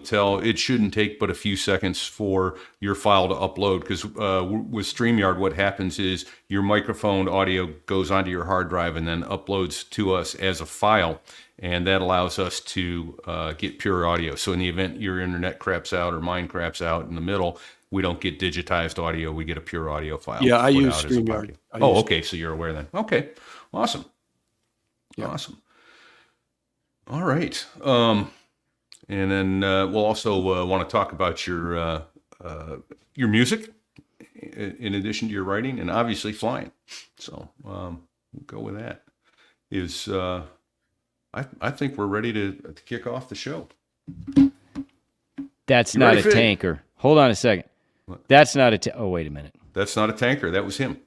tell, it shouldn't take but a few seconds for your file to upload, because with StreamYard, what happens is your microphone audio goes onto your hard drive and then uploads to us as a file, and that allows us to get pure audio. So in the event your internet craps out or mine craps out in the middle, we don't get digitized audio. We get a pure audio file. Yeah, I use StreamYard. Okay, so you're aware then. Okay, awesome. Yeah. Awesome. All right. And then we'll also want to talk about your music, in addition to your writing, and obviously flying. So we'll go with that. I think we're ready to kick off the show. That's not a tanker. Hold on a second. What? That's not a. Oh, wait a minute. That's not a tanker. That was him.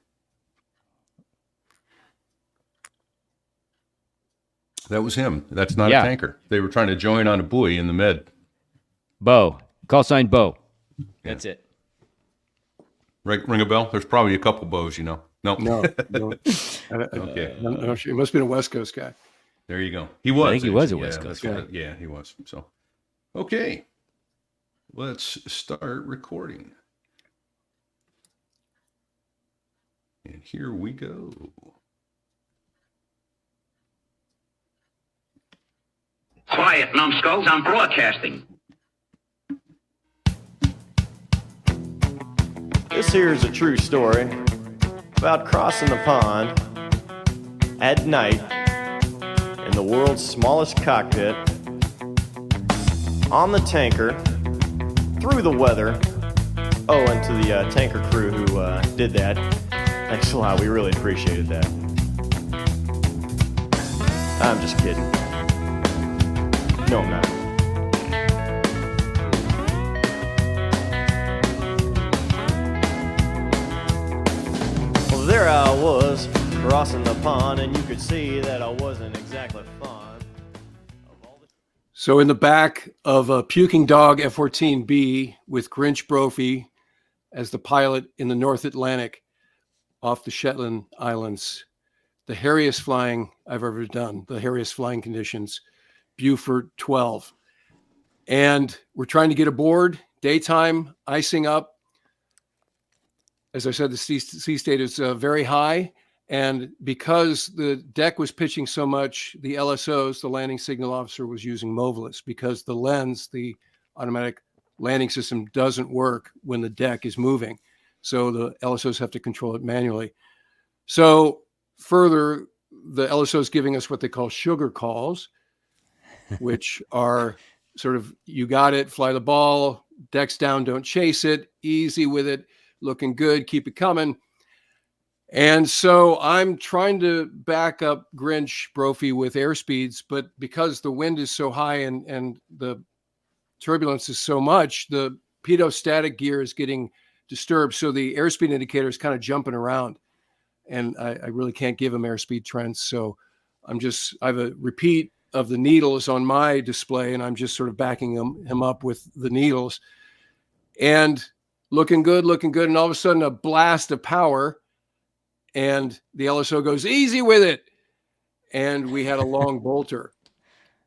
That was him. That's not a tanker. They were trying to join on a buoy in the med. Bo. Call sign Bo. That's it. Ring a bell? There's probably a couple Bows, No. No. Okay. It must have been a West Coast guy. There you go. He was. I think he was a West Coast guy. Yeah, he was. So, okay. Let's start recording. And here we go. Quiet, numbskulls, I'm broadcasting. This here is a true story about crossing the pond at night in the world's smallest cockpit on the tanker through the weather. Oh, and to the tanker crew who did that, thanks a lot. We really appreciated that. I'm just kidding. No, I'm not. Well, there I was, crossing the pond, and you could see that I wasn't exactly fond of all the... So in the back of a puking dog F-14B with Grinch Brophy as the pilot in the North Atlantic off the Shetland Islands, the hairiest flying I've ever done, the hairiest flying conditions, Beaufort 12. And we're trying to get aboard, daytime, icing up. As I said, the sea state is very high. And because the deck was pitching so much, the LSOs, the landing signal officer, was using Movilus, because the lens, the automatic landing system, doesn't work when the deck is moving. So the LSOs have to control it manually. So further, the LSOs giving us what they call sugar calls, which are sort of, you got it, fly the ball, decks down, don't chase it, easy with it, looking good, keep it coming. And so I'm trying to back up Grinch Brophy with airspeeds, but because the wind is so high and the turbulence is so much, the pitot-static gear is getting disturbed. So the airspeed indicator is kind of jumping around, and I really can't give him airspeed trends. So I have a repeat of the needles on my display, and I'm just sort of backing him up with the needles, and looking good. And all of a sudden a blast of power, and the LSO goes, easy with it. And we had a long bolter.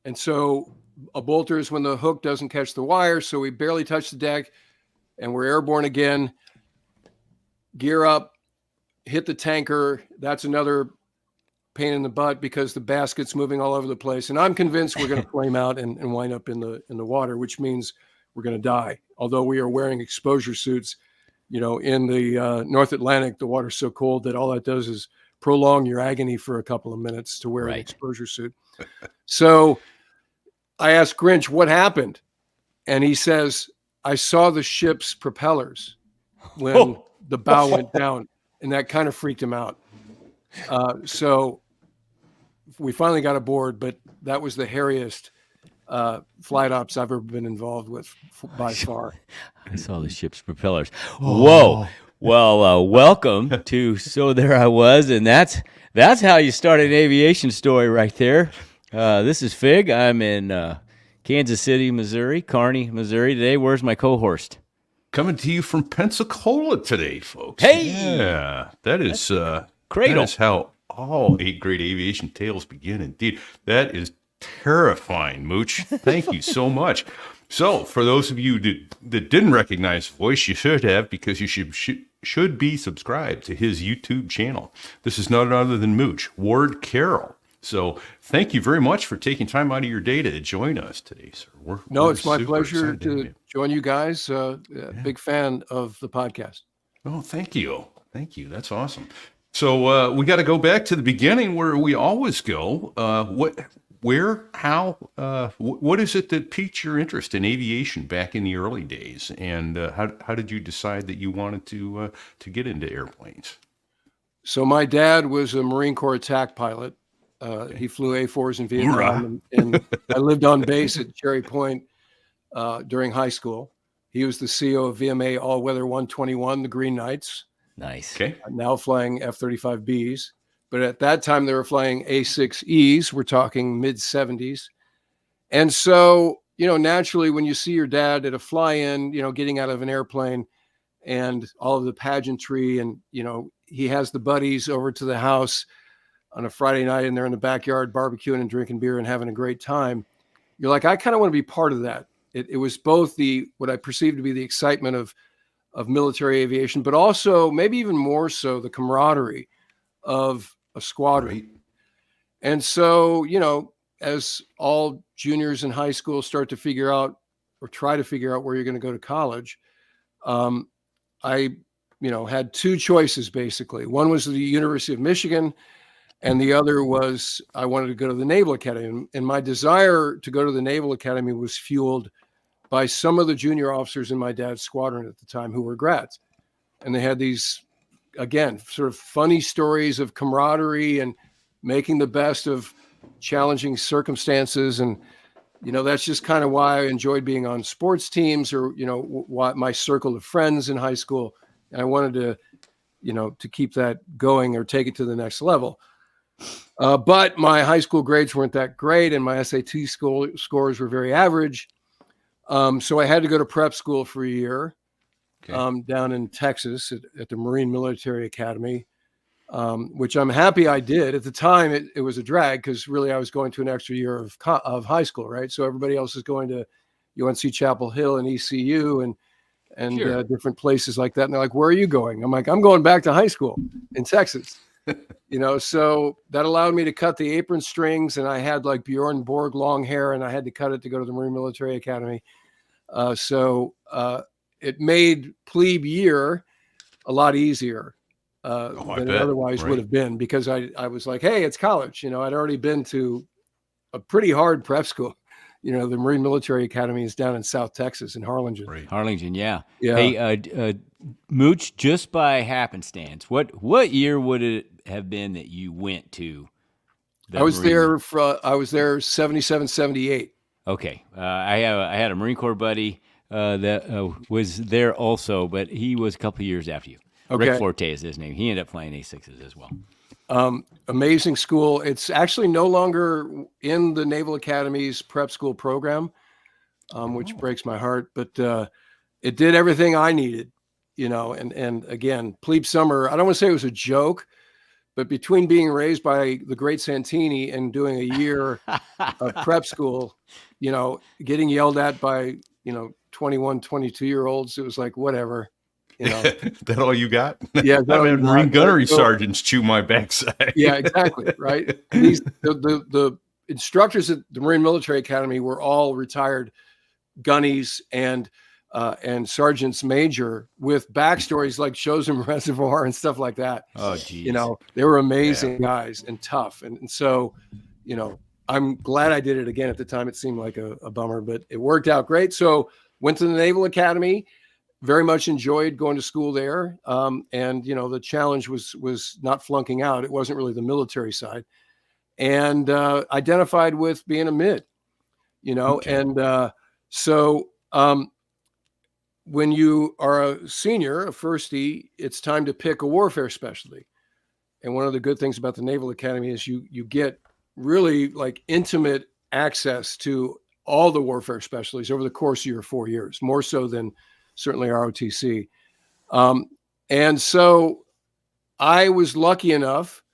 And so a bolter is when the hook doesn't catch the wire. So we barely touch the deck, and we're airborne again. Gear up, hit the tanker. That's another pain in the butt because the basket's moving all over the place. And I'm convinced we're going to flame out and wind up in the water, which means we're going to die. Although we are wearing exposure suits, in the North Atlantic, the water's so cold that all that does is prolong your agony for a couple of minutes to wear an exposure suit. So I asked Grinch, what happened? And he says, I saw the ship's propellers when the bow went down, and that kind of freaked him out. So we finally got aboard, but that was the hairiest flight ops I've ever been involved with by far. I saw the ship's propellers. Whoa. Well, welcome to So There I Was, and that's how you start an aviation story right there. This is Fig. I'm in Kansas City, Missouri, Kearney, Missouri today. Where's my co-host? Coming to you from Pensacola today, folks. Hey! Yeah, that is Cradle. That is how all 8 great aviation tales begin, indeed. That is terrifying, Mooch. Thank you so much. So, for those of you that didn't recognize the voice, you should have, because you should be subscribed to his YouTube channel. This is none other than Mooch, Ward Carroll. So, thank you very much for taking time out of your day to join us today, sir. We're It's my super pleasure excited to have to you. join you guys. Big fan of the podcast. Oh, thank you. Thank you. That's awesome. So, we got to go back to the beginning where we always go. What is it that piqued your interest in aviation back in the early days? And how did you decide that you wanted to get into airplanes? So my dad was a Marine Corps attack pilot. He flew A4s in Vietnam, and I lived on base at Cherry Point during high school. He was the CO of VMA All-Weather 121, the Green Knights. Nice. Okay. Now flying F-35Bs. But at that time, they were flying A6Es. We're talking mid-70s. And so, naturally, when you see your dad at a fly-in, getting out of an airplane and all of the pageantry, and, he has the buddies over to the house on a Friday night, and they're in the backyard barbecuing and drinking beer and having a great time. You're like, I kind of want to be part of that. It was both what I perceived to be the excitement of military aviation, but also maybe even more so the camaraderie of a squadron. Right. And so, as all juniors in high school start to figure out or try to figure out where you're going to go to college, I had two choices, basically. One was the University of Michigan, and the other was I wanted to go to the Naval Academy. And my desire to go to the Naval Academy was fueled by some of the junior officers in my dad's squadron at the time who were grads. And they had these, again, sort of funny stories of camaraderie and making the best of challenging circumstances. And, that's just kind of why I enjoyed being on sports teams, or, why my circle of friends in high school. And I wanted to keep that going or take it to the next level. But my high school grades weren't that great, and my SAT scores were very average. So I had to go to prep school for a year. Okay. Down in Texas at the Marine Military Academy, which I'm happy I did. At the time, it was a drag because really I was going to an extra year of high school, right? So everybody else is going to UNC Chapel Hill and ECU and Sure. different places like that. And they're like, where are you going? I'm like, I'm going back to high school in Texas. So that allowed me to cut the apron strings, and I had like Bjorn Borg long hair, and I had to cut it to go to the Marine Military Academy. So it made plebe year a lot easier than it otherwise would have been, because I was like, hey, it's college. I'd already been to a pretty hard prep school. The Marine Military Academy is down in South Texas in Harlingen. Right. Harlingen, yeah. Yeah. Hey, Mooch, just by happenstance, what year would it have been that you went to? I was there 77, 78. Okay. I had a Marine Corps buddy that was there also, but he was a couple of years after you. Okay. Rick Forte is his name. He ended up flying A6s as well. Amazing school. It's actually no longer in the Naval Academy's prep school program, which breaks my heart, but it did everything I needed, and again, plebe summer, I don't want to say it was a joke, but between being raised by the great Santini and doing a year of prep school, getting yelled at by, 21, 22-year-olds, it was like, whatever. That all you got? Yeah, I've had Marine gunnery sergeants chew my backside. Yeah, exactly. Right. The instructors at the Marine Military Academy were all retired gunnies and sergeants major with backstories like Chosin Reservoir and stuff like that. Oh, geez. They were amazing guys and tough. And so, I'm glad I did it again. At the time, it seemed like a bummer, but it worked out great. So went to the Naval Academy. Very much enjoyed going to school there. And, the challenge was not flunking out. It wasn't really the military side. And identified with being a mid, Okay. And so when you are a senior, a firstie, it's time to pick a warfare specialty. And one of the good things about the Naval Academy is you get really like intimate access to all the warfare specialties over the course of your 4 years, more so than certainly ROTC. And so I was lucky enough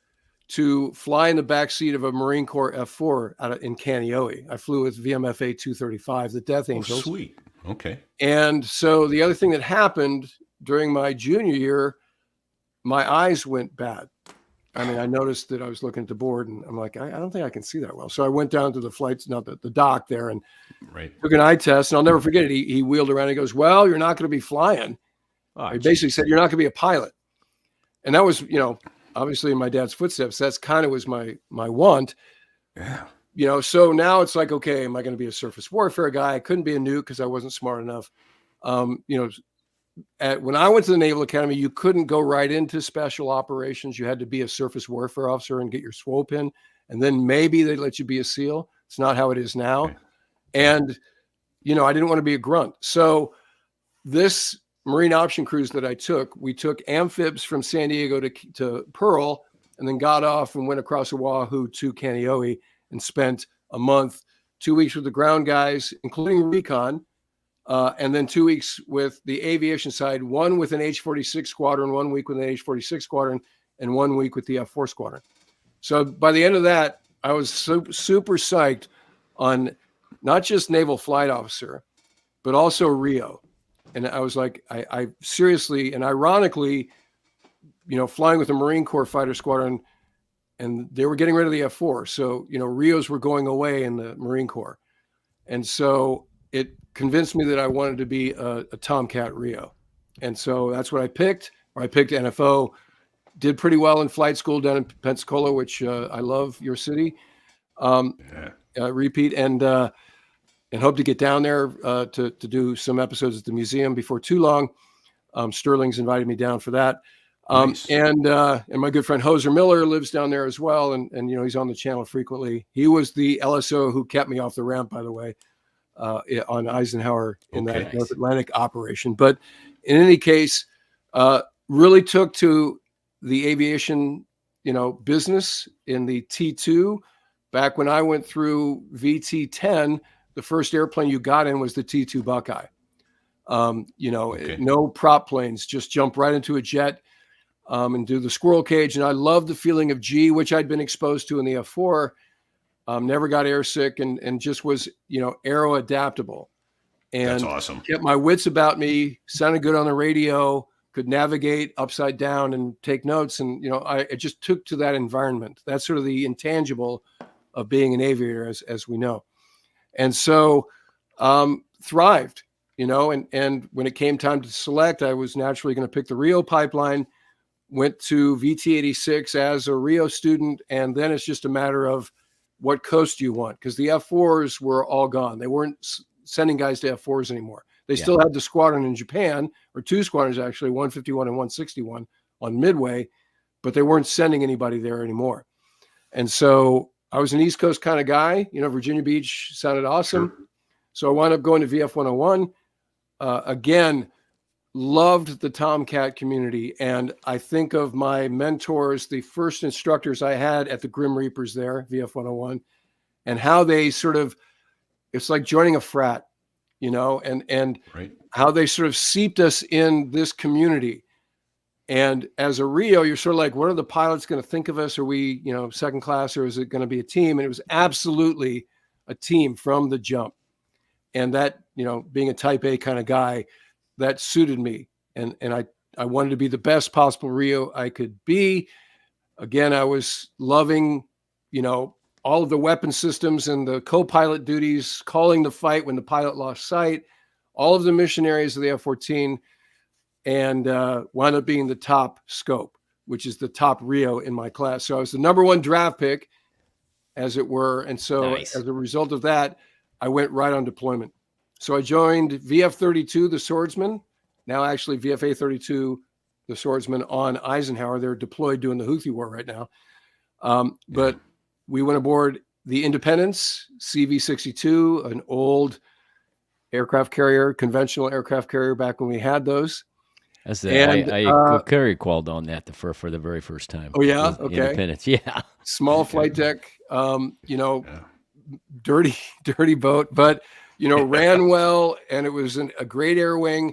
to fly in the back seat of a Marine Corps F4 in Kaneohe. I flew with VMFA 235, the Death Oh, Angels. sweet. Okay. And so the other thing that happened during my junior year, my eyes went bad. I mean, I noticed that I was looking at the board and I'm like, I don't think I can see that well. So I went down to the dock there and took an eye test. And I'll never forget it. He wheeled around and he goes, well, you're not going to be flying. He basically said, you're not going to be a pilot. And that was, obviously in my dad's footsteps. That's kind of was my want. Yeah. So now it's like, okay, am I going to be a surface warfare guy? I couldn't be a nuke because I wasn't smart enough. When I went to the Naval Academy, you couldn't go right into special operations. You had to be a surface warfare officer and get your SWO pin, and then maybe they'd let you be a SEAL. It's not how it is now. Okay. And, I didn't want to be a grunt. So this Marine option cruise that I took, we took amphibs from San Diego to Pearl, and then got off and went across Oahu to Kaneohe and spent a month, 2 weeks with the ground guys, including recon, and then 2 weeks with the aviation side, one with an H-46 squadron, 1 week with an H-46 squadron, and 1 week with the F-4 squadron. So by the end of that, I was super psyched on not just naval flight officer, but also Rio. And I was like, I seriously, and ironically, flying with the Marine Corps fighter squadron, and they were getting rid of the F-4. So, Rios were going away in the Marine Corps. And so it convinced me that I wanted to be a Tomcat Rio. And so that's what I picked, or I picked NFO, did pretty well in flight school down in Pensacola, which I love your city. Repeat and hope to get down there to do some episodes at the museum before too long. Sterling's invited me down for that. Nice. And my good friend Hoser Miller lives down there as well. And he's on the channel frequently. He was the LSO who kept me off the ramp, by the way, on Eisenhower in that North Atlantic operation. But in any case, really took to the aviation, business in the T2. Back when I went through VT10, the first airplane you got in was the T2 Buckeye. No prop planes, just jump right into a jet and do the squirrel cage. And I loved the feeling of G, which I'd been exposed to in the F4. Never got airsick and just was, aero adaptable. And that's awesome. Kept my wits about me, sounded good on the radio, could navigate upside down and take notes. And, I just took to that environment. That's sort of the intangible of being an aviator, as we know. And so thrived, and when it came time to select, I was naturally going to pick the Rio pipeline, went to VT86 as a Rio student. And then it's just a matter of what coast you want, because the F4s were all gone. They weren't sending guys to F4s anymore. They still had the squadron in Japan, or two squadrons actually, 151 and 161 on Midway, but they weren't sending anybody there anymore. And so I was an East Coast kind of guy. Virginia Beach sounded awesome. Sure. So I wound up going to VF 101. Again, loved the Tomcat community. And I think of my mentors, the first instructors I had at the Grim Reapers there, VF 101, and how they sort of, it's like joining a frat, and right. How they sort of seeped us in this community. And as a Rio, you're sort of like, what are the pilots going to think of us? Are we, second class, or is it going to be a team? And it was absolutely a team from the jump. And that, being a type A kind of guy, that suited me. And I wanted to be the best possible Rio I could be. Again, I was loving, all of the weapon systems and the co-pilot duties, calling the fight when the pilot lost sight, all of the mission areas of the F-14, and wound up being the top scope, which is the top Rio in my class. So I was the number one draft pick, as it were. And so as a result of that, I went right on deployment. So I joined VF-32, the Swordsman, now actually VFA-32, the Swordsman on Eisenhower. They're deployed doing the Houthi war right now. But we went aboard the Independence, CV-62, an old aircraft carrier, conventional aircraft carrier back when we had those. I carry qualled on that for the very first time. Oh, yeah? Okay. Independence, yeah. Small flight deck, dirty boat, but, ran well, and it was a great air wing.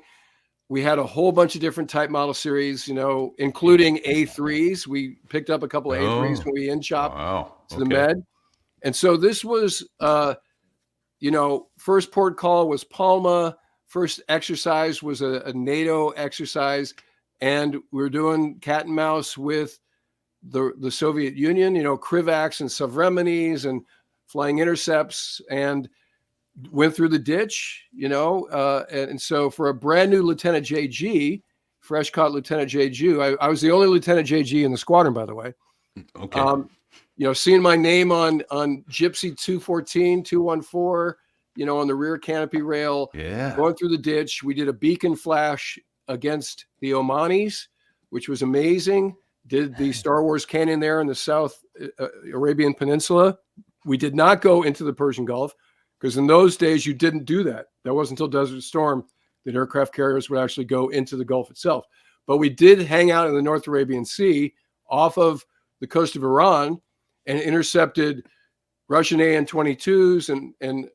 we had a whole bunch of different type model series, including A3s. We picked up a couple of A3s when we in-chopped to the Med. And so this was, first port call was Palma. First exercise was a NATO exercise. And we were doing cat and mouse with the Soviet Union, Krivaks and Savremenes and flying intercepts, and went through the ditch, and so for a brand new Lieutenant JG, fresh caught Lieutenant JG, I was the only Lieutenant JG in the squadron, by the way. Okay. Seeing my name on Gypsy 214, 214, on the rear canopy rail, going through the ditch. We did a beacon flash against the Omanis, which was amazing. Did the Star Wars Canyon there in the South Arabian Peninsula. We did not go into the Persian Gulf, because in those days you didn't do that. That wasn't until Desert Storm that aircraft carriers would actually go into the Gulf itself. But we did hang out in the North Arabian Sea off of the coast of Iran and intercepted Russian AN-22s and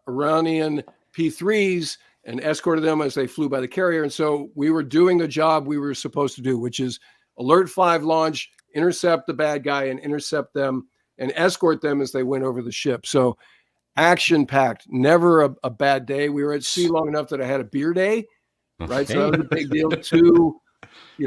Iranian P-3s and escorted them as they flew by the carrier. And so we were doing the job we were supposed to do, which is alert 5 launch, intercept the bad guy and intercept them and escort them as they went over the ship. So action-packed, never a bad day. We were at sea long enough that I had a beer day, right? So that was a big deal. 2,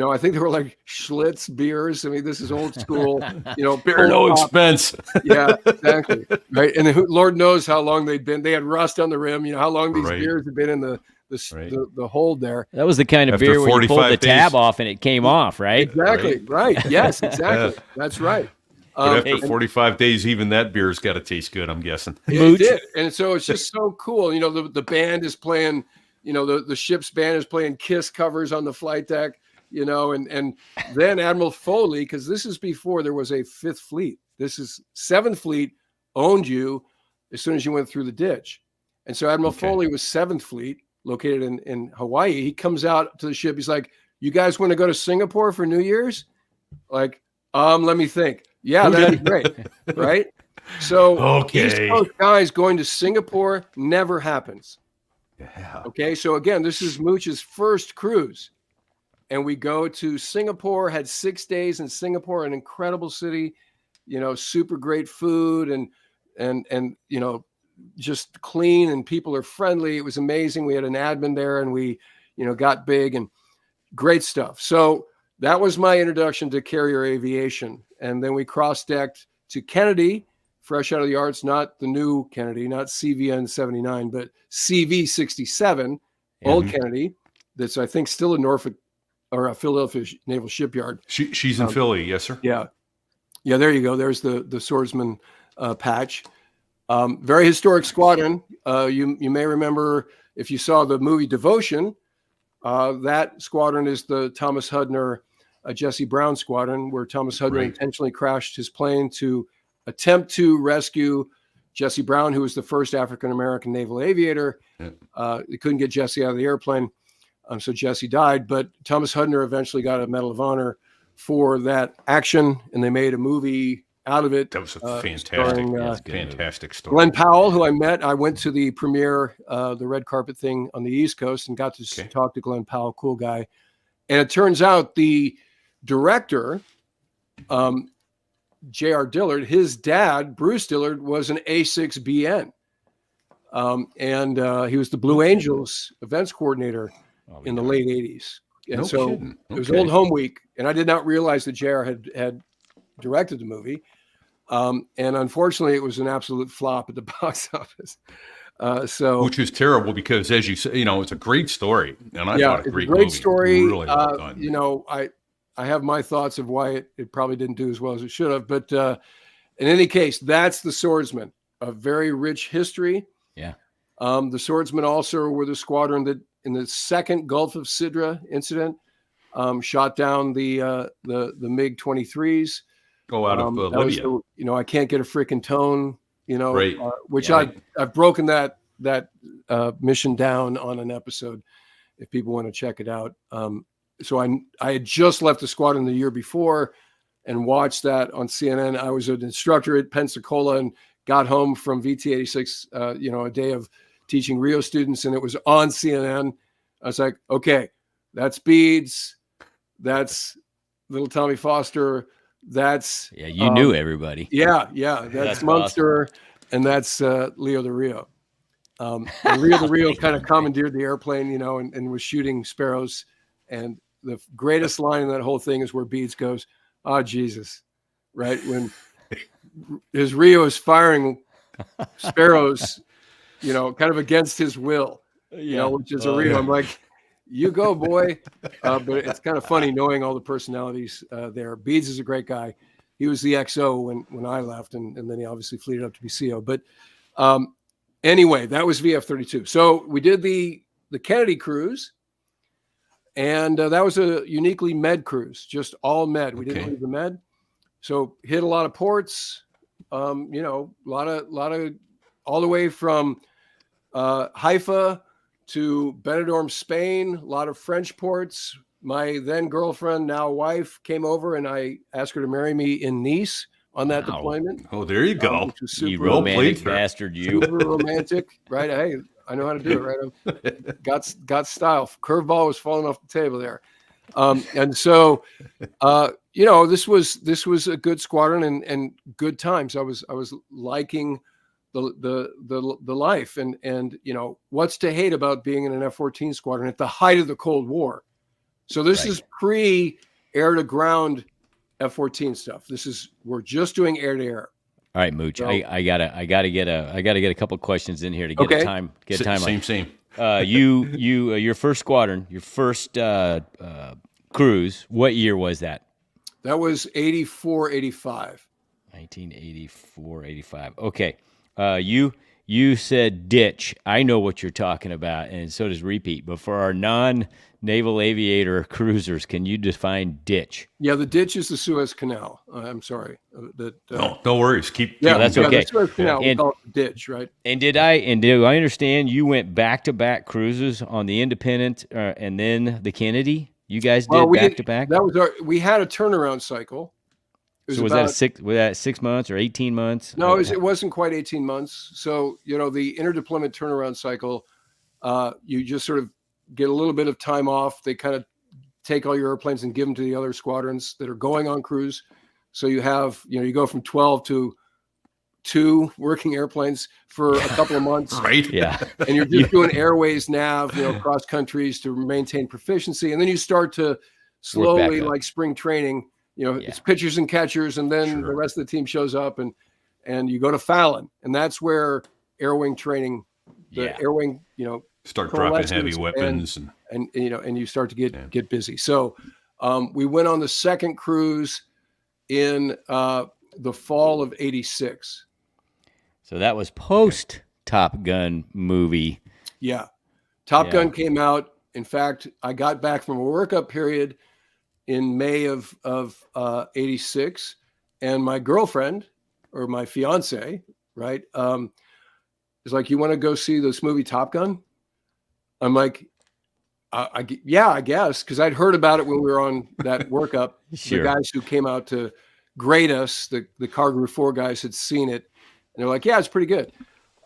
I think there were like Schlitz beers. I mean, this is old school, beer no expense. Yeah, exactly. Right. And Lord knows how long they'd been. They had rust on the rim, how long these beers had been in the hold there. That was the kind of After beer where you pulled the days. tab off and it came off, right? Exactly. Right. Yes, exactly. That's right. But after 45 days, even that beer's got to taste good, I'm guessing. It did. And so it's just so cool. The band is playing, the ship's band is playing Kiss covers on the flight deck, and then Admiral Foley, because this is before there was a 5th Fleet. This is 7th Fleet owned you as soon as you went through the ditch. And so Admiral Foley was 7th Fleet, located in Hawaii. He comes out to the ship. He's like, "You guys want to go to Singapore for New Year's?" Like, let me think. Yeah, that'd be great, right? So East Coast guys going to Singapore never happens. Yeah. Okay, so again, this is Mooch's first cruise. And we go to Singapore, had 6 days in Singapore, an incredible city, super great food and just clean, and people are friendly. It was amazing. We had an admin there, and we, got big and great stuff. So that was my introduction to carrier aviation. And then we cross-decked to Kennedy, fresh out of the arts, not the new Kennedy, not CVN 79, but CV 67, old Kennedy, that's, I think, still in Norfolk or a Philadelphia Naval Shipyard. She's in Philly, yes, sir. Yeah. Yeah, there you go. There's the swordsman patch. Very historic squadron. You may remember, if you saw the movie Devotion, that squadron is the Thomas Hudner, Jesse Brown squadron, where Thomas Hudner intentionally crashed his plane to attempt to rescue Jesse Brown, who was the first African-American naval aviator. They couldn't get Jesse out of the airplane, so Jesse died. But Thomas Hudner eventually got a Medal of Honor for that action, and they made a movie out of it. That was a fantastic story. Glenn Powell, who I met, I went to the premiere, the red carpet thing on the East Coast, and got to talk to Glenn Powell, cool guy. And it turns out the director, J.R. Dillard, his dad, Bruce Dillard, was an A6BN. And he was the Blue Angels events coordinator in the late 80s. And it was Old Home Week, and I did not realize that J.R. had directed the movie. And unfortunately, it was an absolute flop at the box office. Which is terrible, because, as you say, it's a great story, and I thought a great movie. Story. Really well done. I have my thoughts of why it probably didn't do as well as it should have. But in any case, that's the Swordsman, a very rich history. Yeah. The Swordsmen also were the squadron that, in the second Gulf of Sidra incident, shot down the MiG-23s. Go out of Libya. I can't get a freaking tone. Which Yeah. I've broken that mission down on an episode, if people want to check it out. So I had just left the squadron the year before and watched that on CNN. I was an instructor at Pensacola and got home from VT86, a day of teaching Rio students, and it was on CNN. I was like, okay, that's Beads, that's little Tommy Foster, that's you knew everybody. yeah, that's That's Munster, and that's Leo de Rio. And Rio de Rio kind of commandeered the airplane, and was shooting sparrows. And the greatest line in that whole thing is where Beads goes, "Oh Jesus," right when his Rio is firing sparrows, kind of against his will, which is a Rio. I'm like, you go, boy. But it's kind of funny knowing all the personalities there. Beads is a great guy. He was the XO when I left, and then he obviously fleeted up to be CO. But anyway, that was VF-32. So we did the Kennedy cruise, and that was a uniquely med cruise, just all med. We didn't leave the med. So hit a lot of ports, a lot of all the way from Haifa to Benidorm, Spain, a lot of French ports. My then girlfriend, now wife, came over and I asked her to marry me in Nice on that deployment. Oh, there you go. Which was super You romantic bastard, you. super romantic, right? Hey, I know how to do it, right? Got style. Curveball was falling off the table there. And so, this was a good squadron and good times. I was liking the life and what's to hate about being in an F-14 squadron at the height of the Cold War. So this is pre air to ground F-14 stuff. We're just doing air to air. All right, Mooch. So, I gotta get a couple of questions in here to get time. Same. Your first squadron, your first cruise. What year was that? That was 84, 85. 1984, 85. Okay. You said ditch. I know what you're talking about, and so does Repeat. But for our non-naval aviator cruisers, can you define ditch? Yeah, the ditch is the Suez Canal. I'm sorry. No worries. That's okay. The Suez Canal, we call it the ditch, right? And do I understand you went back-to-back cruises on the Independent and then the Kennedy? You guys did back-to-back? That was we had a turnaround cycle. So was that 6 months or 18 months? No, it wasn't quite 18 months. So, the interdeployment turnaround cycle, you just sort of get a little bit of time off. They kind of take all your airplanes and give them to the other squadrons that are going on cruise. So you have, you go from 12 to 2 working airplanes for a couple of months. Right. Yeah. And you're just doing airways nav, cross countries to maintain proficiency. And then you start to slowly, like spring training, it's pitchers and catchers, and then the rest of the team shows up, and you go to Fallon, and that's where air wing training, air wing, start dropping heavy weapons, and you start to get busy. So we went on the second cruise in the fall of '86. So that was post Top Gun movie. Yeah, Top Gun came out. In fact, I got back from a workup period in May of '86, and my girlfriend or my fiance, right, is like, "You want to go see this movie Top Gun?" I'm like, I guess, because I'd heard about it when we were on that workup. The guys who came out to grade us, the Cargo 4 guys, had seen it, and they're like, "Yeah, it's pretty good."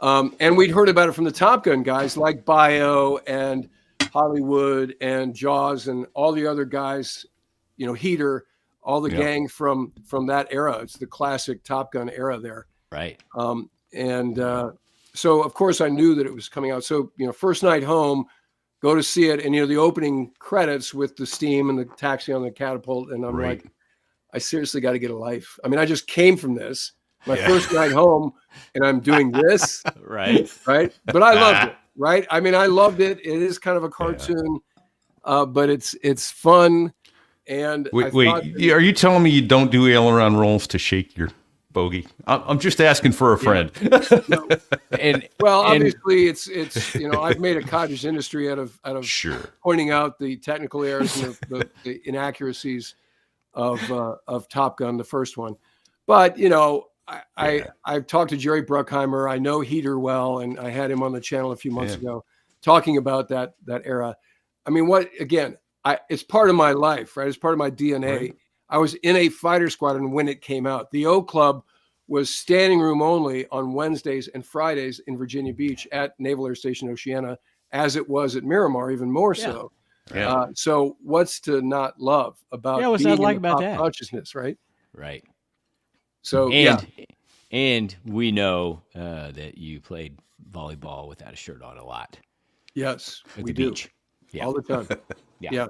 And we'd heard about it from the Top Gun guys like Bio and Hollywood and Jaws and all the other guys. Heater, all the gang from that era. It's the classic Top Gun era there. Right. So of course I knew that it was coming out. So, first night home, go to see it. And, the opening credits with the steam and the taxi on the catapult. And I'm like, I seriously got to get a life. I mean, I just came from this, my first night home, and I'm doing this. Right. But I loved it. Right. I mean, I loved it. It is kind of a cartoon, but it's fun. And wait, are you telling me you don't do aileron rolls to shake your bogey? I'm just asking for a friend. No. Obviously it's I've made a cottage industry out of pointing out the technical errors and the inaccuracies of Top Gun, the first one. But I've talked to Jerry Bruckheimer. I know Heater well, and I had him on the channel a few months ago talking about that era. I mean, it's part of my life, right? It's part of my DNA. Right. I was in a fighter squadron when it came out. The O Club was standing room only on Wednesdays and Fridays in Virginia Beach at Naval Air Station Oceana as it was at Miramar, even more so. Yeah. So what's to not love about Yeah, what's being not like in the about top that? consciousness, right? Right. So yeah, And we know that you played volleyball without a shirt on a lot yes, at we the do beach. Yeah. all the time. Yeah. Yeah,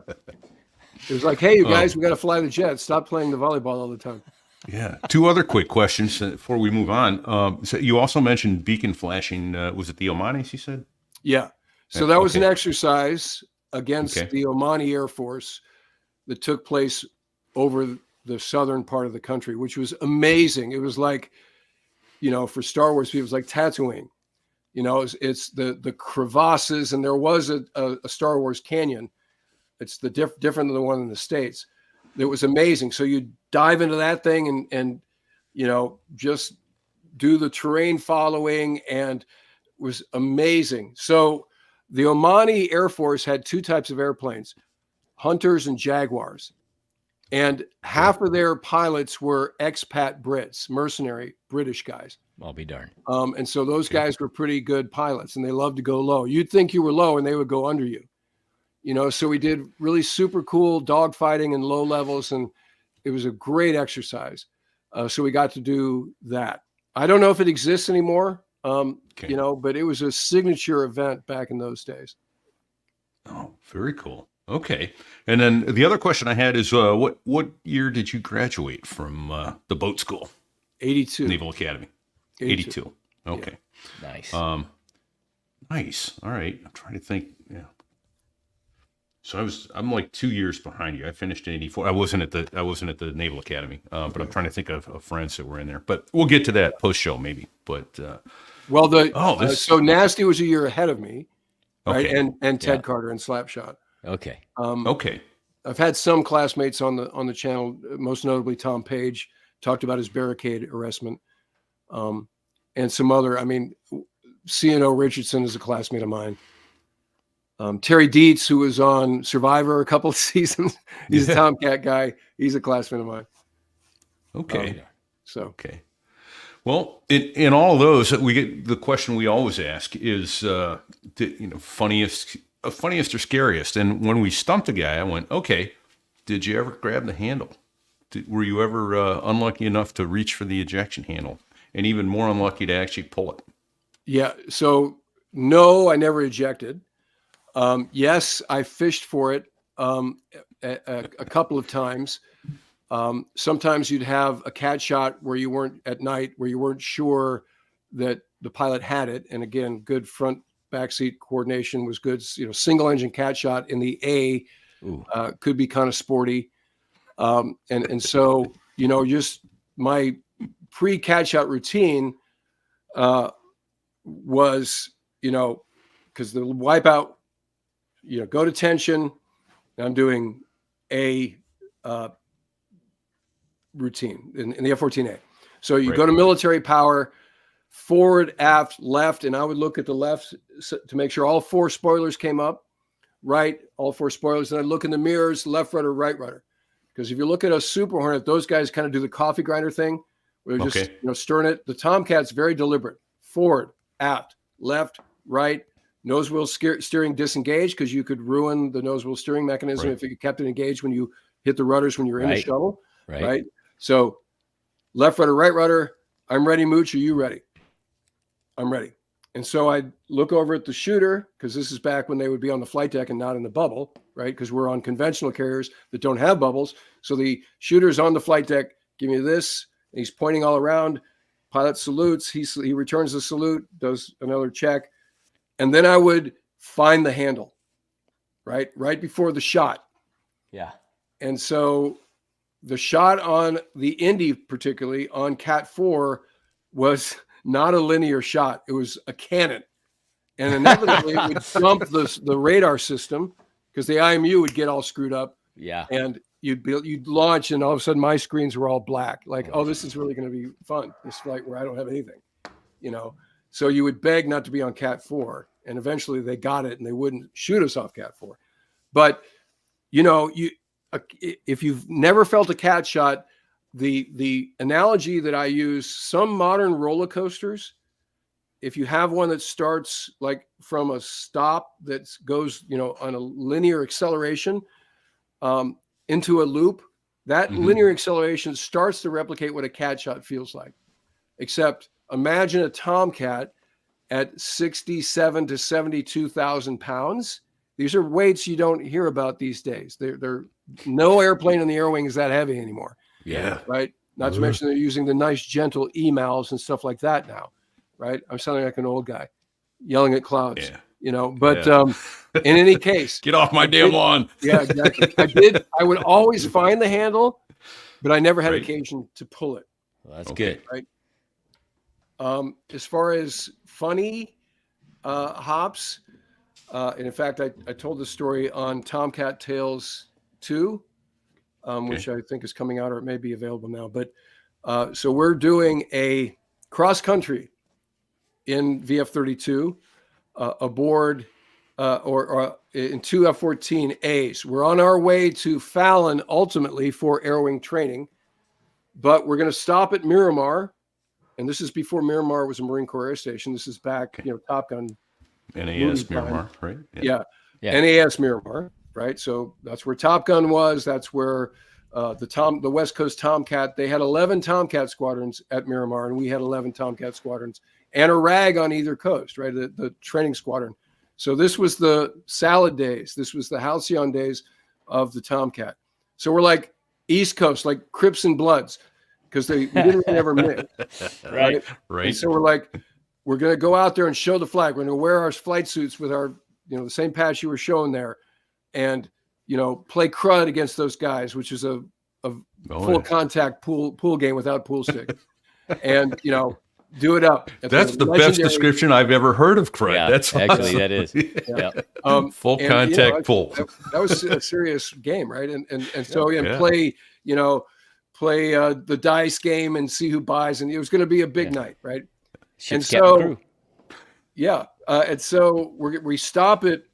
it was like, hey, you guys, Oh. we got to fly the jet. Stop playing the volleyball all the time. Yeah. Two other quick questions before we move on. So you also mentioned beacon flashing. Was it the Omanis, you said? Yeah. So that was an Okay. exercise against Okay. the Omani Air Force that took place over the southern part of the country, which was amazing. It was like, for Star Wars people, it was like Tatooine. It's the crevasses, and there was a Star Wars canyon. It's the different than the one in the States. It was amazing. So you dive into that thing and just do the terrain following, and it was amazing. So the Omani Air Force had two types of airplanes, Hunters and Jaguars. And half of their pilots were expat Brits, mercenary British guys. I'll be darned. And so those guys were pretty good pilots, and they loved to go low. You'd think you were low, and they would go under you. So we did really super cool dogfighting and low levels, and it was a great exercise. So we got to do that. I don't know if it exists anymore, but it was a signature event back in those days. Oh, very cool. Okay. And then the other question I had is, what year did you graduate from the boat school? 82. Naval Academy. 82. Okay. Yeah. Nice. Nice. All right. I'm trying to think. Yeah. So I'm like 2 years behind you. I finished in 84. I wasn't at the Naval Academy, but I'm trying to think of friends that were in there. But we'll get to that post show maybe. But so Nasty was a year ahead of me, right? Okay. And Ted Carter and Slapshot. Okay. Okay. I've had some classmates on the channel, most notably Tom Page, talked about his barricade arrestment, and some other. I mean, C&O Richardson is a classmate of mine. Terry Dietz, who was on Survivor a couple of seasons, he's a Tomcat guy. He's a classmate of mine. Okay. Okay. Well, in all of those, we get the question we always ask is, funniest or scariest. And when we stumped a guy, I went, okay, did you ever grab the handle? Were you ever unlucky enough to reach for the ejection handle, and even more unlucky to actually pull it? Yeah. So no, I never ejected. Yes, I fished for it a couple of times. Sometimes you'd have a cat shot where you weren't at night, where you weren't sure that the pilot had it. And again, good front backseat coordination was good. Single engine cat shot in the A could be kind of sporty. And so, just my pre-cat shot routine was, because the wipeout, go to tension. I'm doing a routine in the F-14A. So you go to military power, forward, aft, left, and I would look at the left to make sure all four spoilers came up, right, all four spoilers. And I'd look in the mirrors, left rudder, right rudder. Because if you look at a Super Hornet, those guys kind of do the coffee grinder thing, where they're just stirring it. The Tomcat's very deliberate. Forward, aft, left, right, nose wheel steering disengaged, because you could ruin the nose wheel steering mechanism if you kept it engaged when you hit the rudders when you're in the shuttle. Right. So left rudder, right rudder. I'm ready, Mooch. Are you ready? I'm ready. And so I'd look over at the shooter, because this is back when they would be on the flight deck and not in the bubble, right? Because we're on conventional carriers that don't have bubbles. So the shooter's on the flight deck, give me this, and he's pointing all around. Pilot salutes. He returns the salute, does another check. And then I would find the handle, right before the shot. Yeah. And so the shot on the Indy, particularly on Cat 4, was not a linear shot. It was a cannon. And inevitably it would jump the radar system, because the IMU would get all screwed up. Yeah. And you'd launch, and all of a sudden my screens were all black. Like, oh, this is really going to be fun, this flight where I don't have anything, So you would beg not to be on Cat 4, and eventually they got it, and they wouldn't shoot us off Cat 4. But, if you've never felt a cat shot, the analogy that I use, some modern roller coasters, if you have one that starts like from a stop that goes, on a linear acceleration into a loop, that linear acceleration starts to replicate what a cat shot feels like. Except imagine a Tomcat at 67 to 72,000 pounds. These are weights you don't hear about these days. They're no airplane in the air wing is that heavy anymore. Yeah. Right. Not to mention they're using the nice, gentle EMALs and stuff like that now. Right. I'm sounding like an old guy yelling at clouds, but in any case, Get off my damn lawn. Yeah, exactly. I would always find the handle, but I never had occasion to pull it. Well, that's good. Right. As far as funny hops, and in fact, I told the story on Tomcat Tales 2, which I think is coming out or it may be available now. But so we're doing a cross country in VF-32 aboard or in two F-14As. We're on our way to Fallon ultimately for air wing training, but we're going to stop at Miramar. And this is before Miramar was a Marine Corps air station. This is back, Top Gun. NAS Miramar, right? Yeah. NAS Miramar, right? So that's where Top Gun was. That's where the West Coast Tomcat, they had 11 Tomcat squadrons at Miramar, and we had 11 Tomcat squadrons and a RAG on either coast, right? The training squadron. So this was the salad days. This was the halcyon days of the Tomcat. So we're like East Coast, like Crips and Bloods, because we didn't really ever mix. Right. And so we're like, we're going to go out there and show the flag. We're going to wear our flight suits with our, the same patch you were showing there, and play crud against those guys, which is a full contact pool game without pool stick, and do it up. That's the best description I've ever heard of crud. Yeah, That's actually awesome. that is. Full contact pool. That was a serious game, right? And so play the dice game and see who buys, and it was going to be a big night, right? Ship's crew. And so we stop it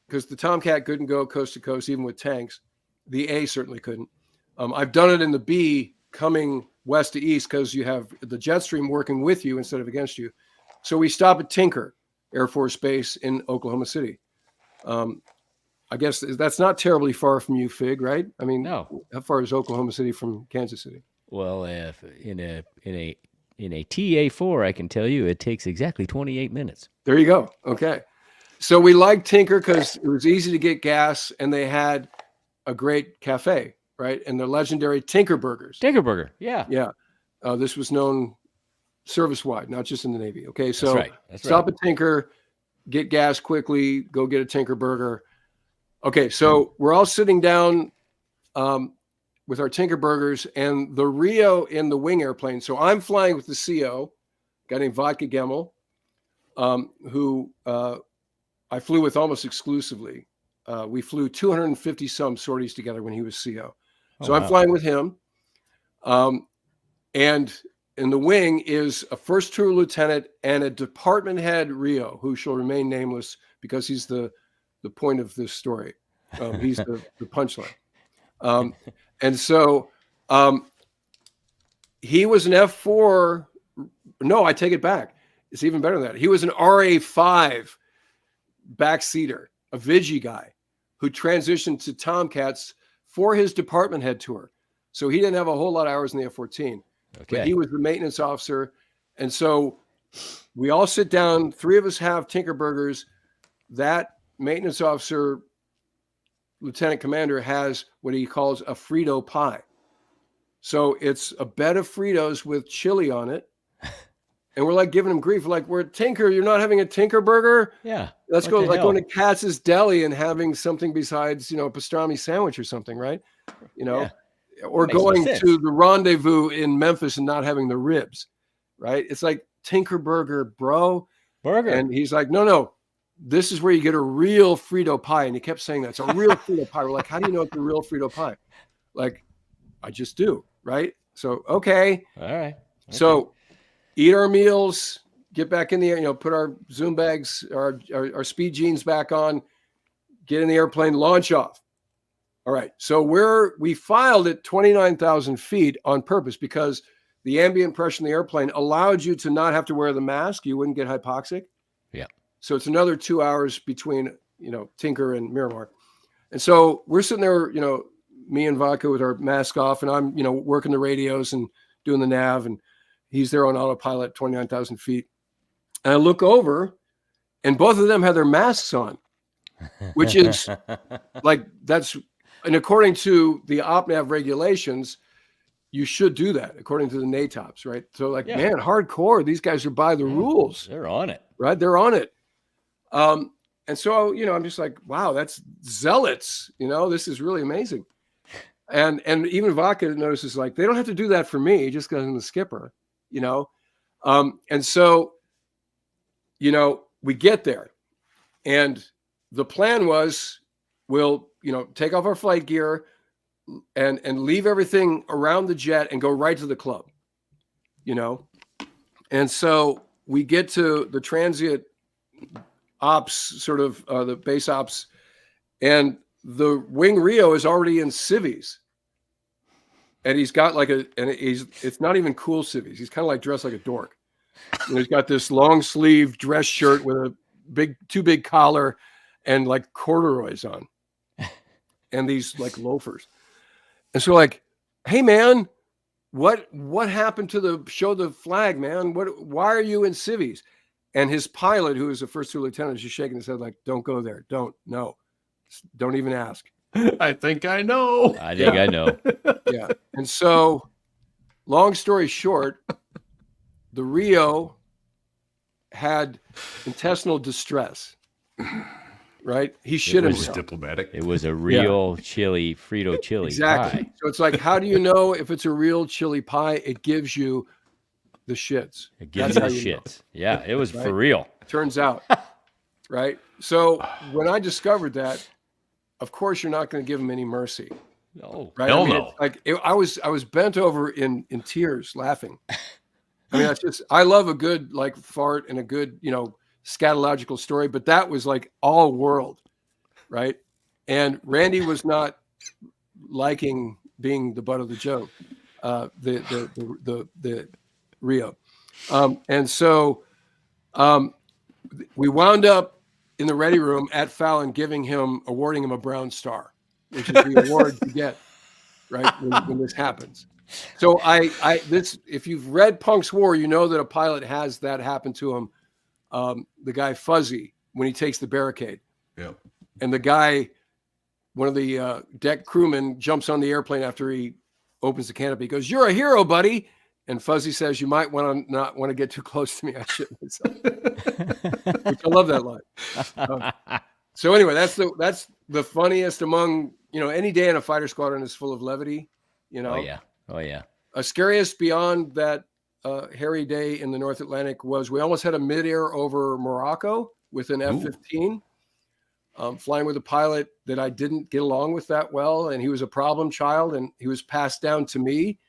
because the Tomcat couldn't go coast to coast even with tanks. The A certainly couldn't. I've done it in the B coming west to east because you have the jet stream working with you instead of against you. So we stop at Tinker Air Force Base in Oklahoma City. I guess that's not terribly far from you, Fig, right? I mean, no. How far is Oklahoma City from Kansas City? Well, in a TA4, I can tell you it takes exactly 28 minutes. There you go. Okay. So we liked Tinker because it was easy to get gas and they had a great cafe, right? And the legendary Tinker Burgers. Tinker Burger, yeah. Yeah. This was known service-wide, not just in the Navy. Okay, so That's stop at Tinker, get gas quickly, go get a Tinker Burger. Okay, so we're all sitting down with our Tinker Burgers and the Rio in the wing airplane. So I'm flying with the CO, a guy named Vodka Gemmel, who I flew with almost exclusively. We flew 250 some sorties together when he was CO. So I'm flying with him. And in the wing is a first tour lieutenant and a department head, Rio, who shall remain nameless because he's the point of this story. He's the punchline. And so he was an F4. No, I take it back. It's even better than that. He was an RA5 backseater, a Vigi guy who transitioned to Tomcats for his department head tour. So he didn't have a whole lot of hours in the F-14. Okay. But he was the maintenance officer. And so we all sit down. 3 of us have Tinker Burgers. That maintenance officer, lieutenant commander, has what he calls a Frito pie. So it's a bed of Fritos with chili on it. And we're like giving him grief. We're like, we're at Tinker. You're not having a Tinker Burger? Yeah. Let's go going to Katz's Deli and having something besides, a pastrami sandwich or something, right? Or going to the Rendezvous in Memphis and not having the ribs, right? It's like Tinker Burger, bro. Burger. And he's like, no, this is where you get a real Frito pie. And he kept saying that. It's a real Frito pie. We're like, how do you know it's a real Frito pie? Like, I just do, right? So, okay. All right. Okay. So eat our meals, get back in the air, put our Zoom bags, our speed jeans back on, get in the airplane, launch off. All right. So we filed at 29,000 feet on purpose because the ambient pressure in the airplane allowed you to not have to wear the mask. You wouldn't get hypoxic. Yeah. So it's another 2 hours between, Tinker and Miramar. And so we're sitting there, me and Vodka with our mask off, and I'm, working the radios and doing the nav, and he's there on autopilot, 29,000 feet. And I look over, and both of them have their masks on, which is and according to the OpNav regulations, you should do that according to the NATOPS, right? So man, hardcore, these guys are by the rules. They're on it. Right? They're on it. And so, I'm just like, wow, that's zealots. This is really amazing. And even Vodka notices, like, they don't have to do that for me just because I'm the skipper, And so, we get there, and the plan was, we'll, take off our flight gear and leave everything around the jet and go right to the club, And so we get to the transient ops, sort of the base ops, and the wing Rio is already in civvies, and he's got it's not even cool civvies. He's kind of like dressed like a dork. He's got this long sleeve dress shirt with a too big collar and like corduroys on, and these like loafers. And so like, hey man, what happened to show the flag, man? Why are you in civvies? And his pilot, who is a first two lieutenant, is just shaking his head like, don't go there. Don't even ask. I think I know. I think I know. Yeah. And so, long story short, the Rio had intestinal distress, right? He shit It was himself. diplomatic. It was a real chili, Frito chili Exactly. pie. So it's like, how do you know if it's a real chili pie? It gives you the shits. It gives you the shits. Yeah, it was for real. Turns out, right? So when I discovered that, of course, you're not going to give him any mercy. No. Right? Hell no. I was bent over in tears laughing. I mean, I love a good like fart and a good, scatological story, but that was like all world, right? And Randy was not liking being the butt of the joke, the Rio. And so we wound up in the ready room at Fallon awarding him a Brown Star, which is the award you get, right, when this happens. So if you've read Punk's War, you know that a pilot has that happen to him. The guy Fuzzy, when he takes the barricade. Yeah. And the guy, one of the deck crewmen, jumps on the airplane after he opens the canopy. He goes, "You're a hero, buddy." And Fuzzy says, "You might not want to get too close to me. I shit myself." Which I love that line. So anyway, that's the funniest among, any day in a fighter squadron is full of levity, Oh yeah. Scariest beyond that hairy day in the North Atlantic was we almost had a midair over Morocco with an F-15, flying with a pilot that I didn't get along with that well. And he was a problem child, and he was passed down to me.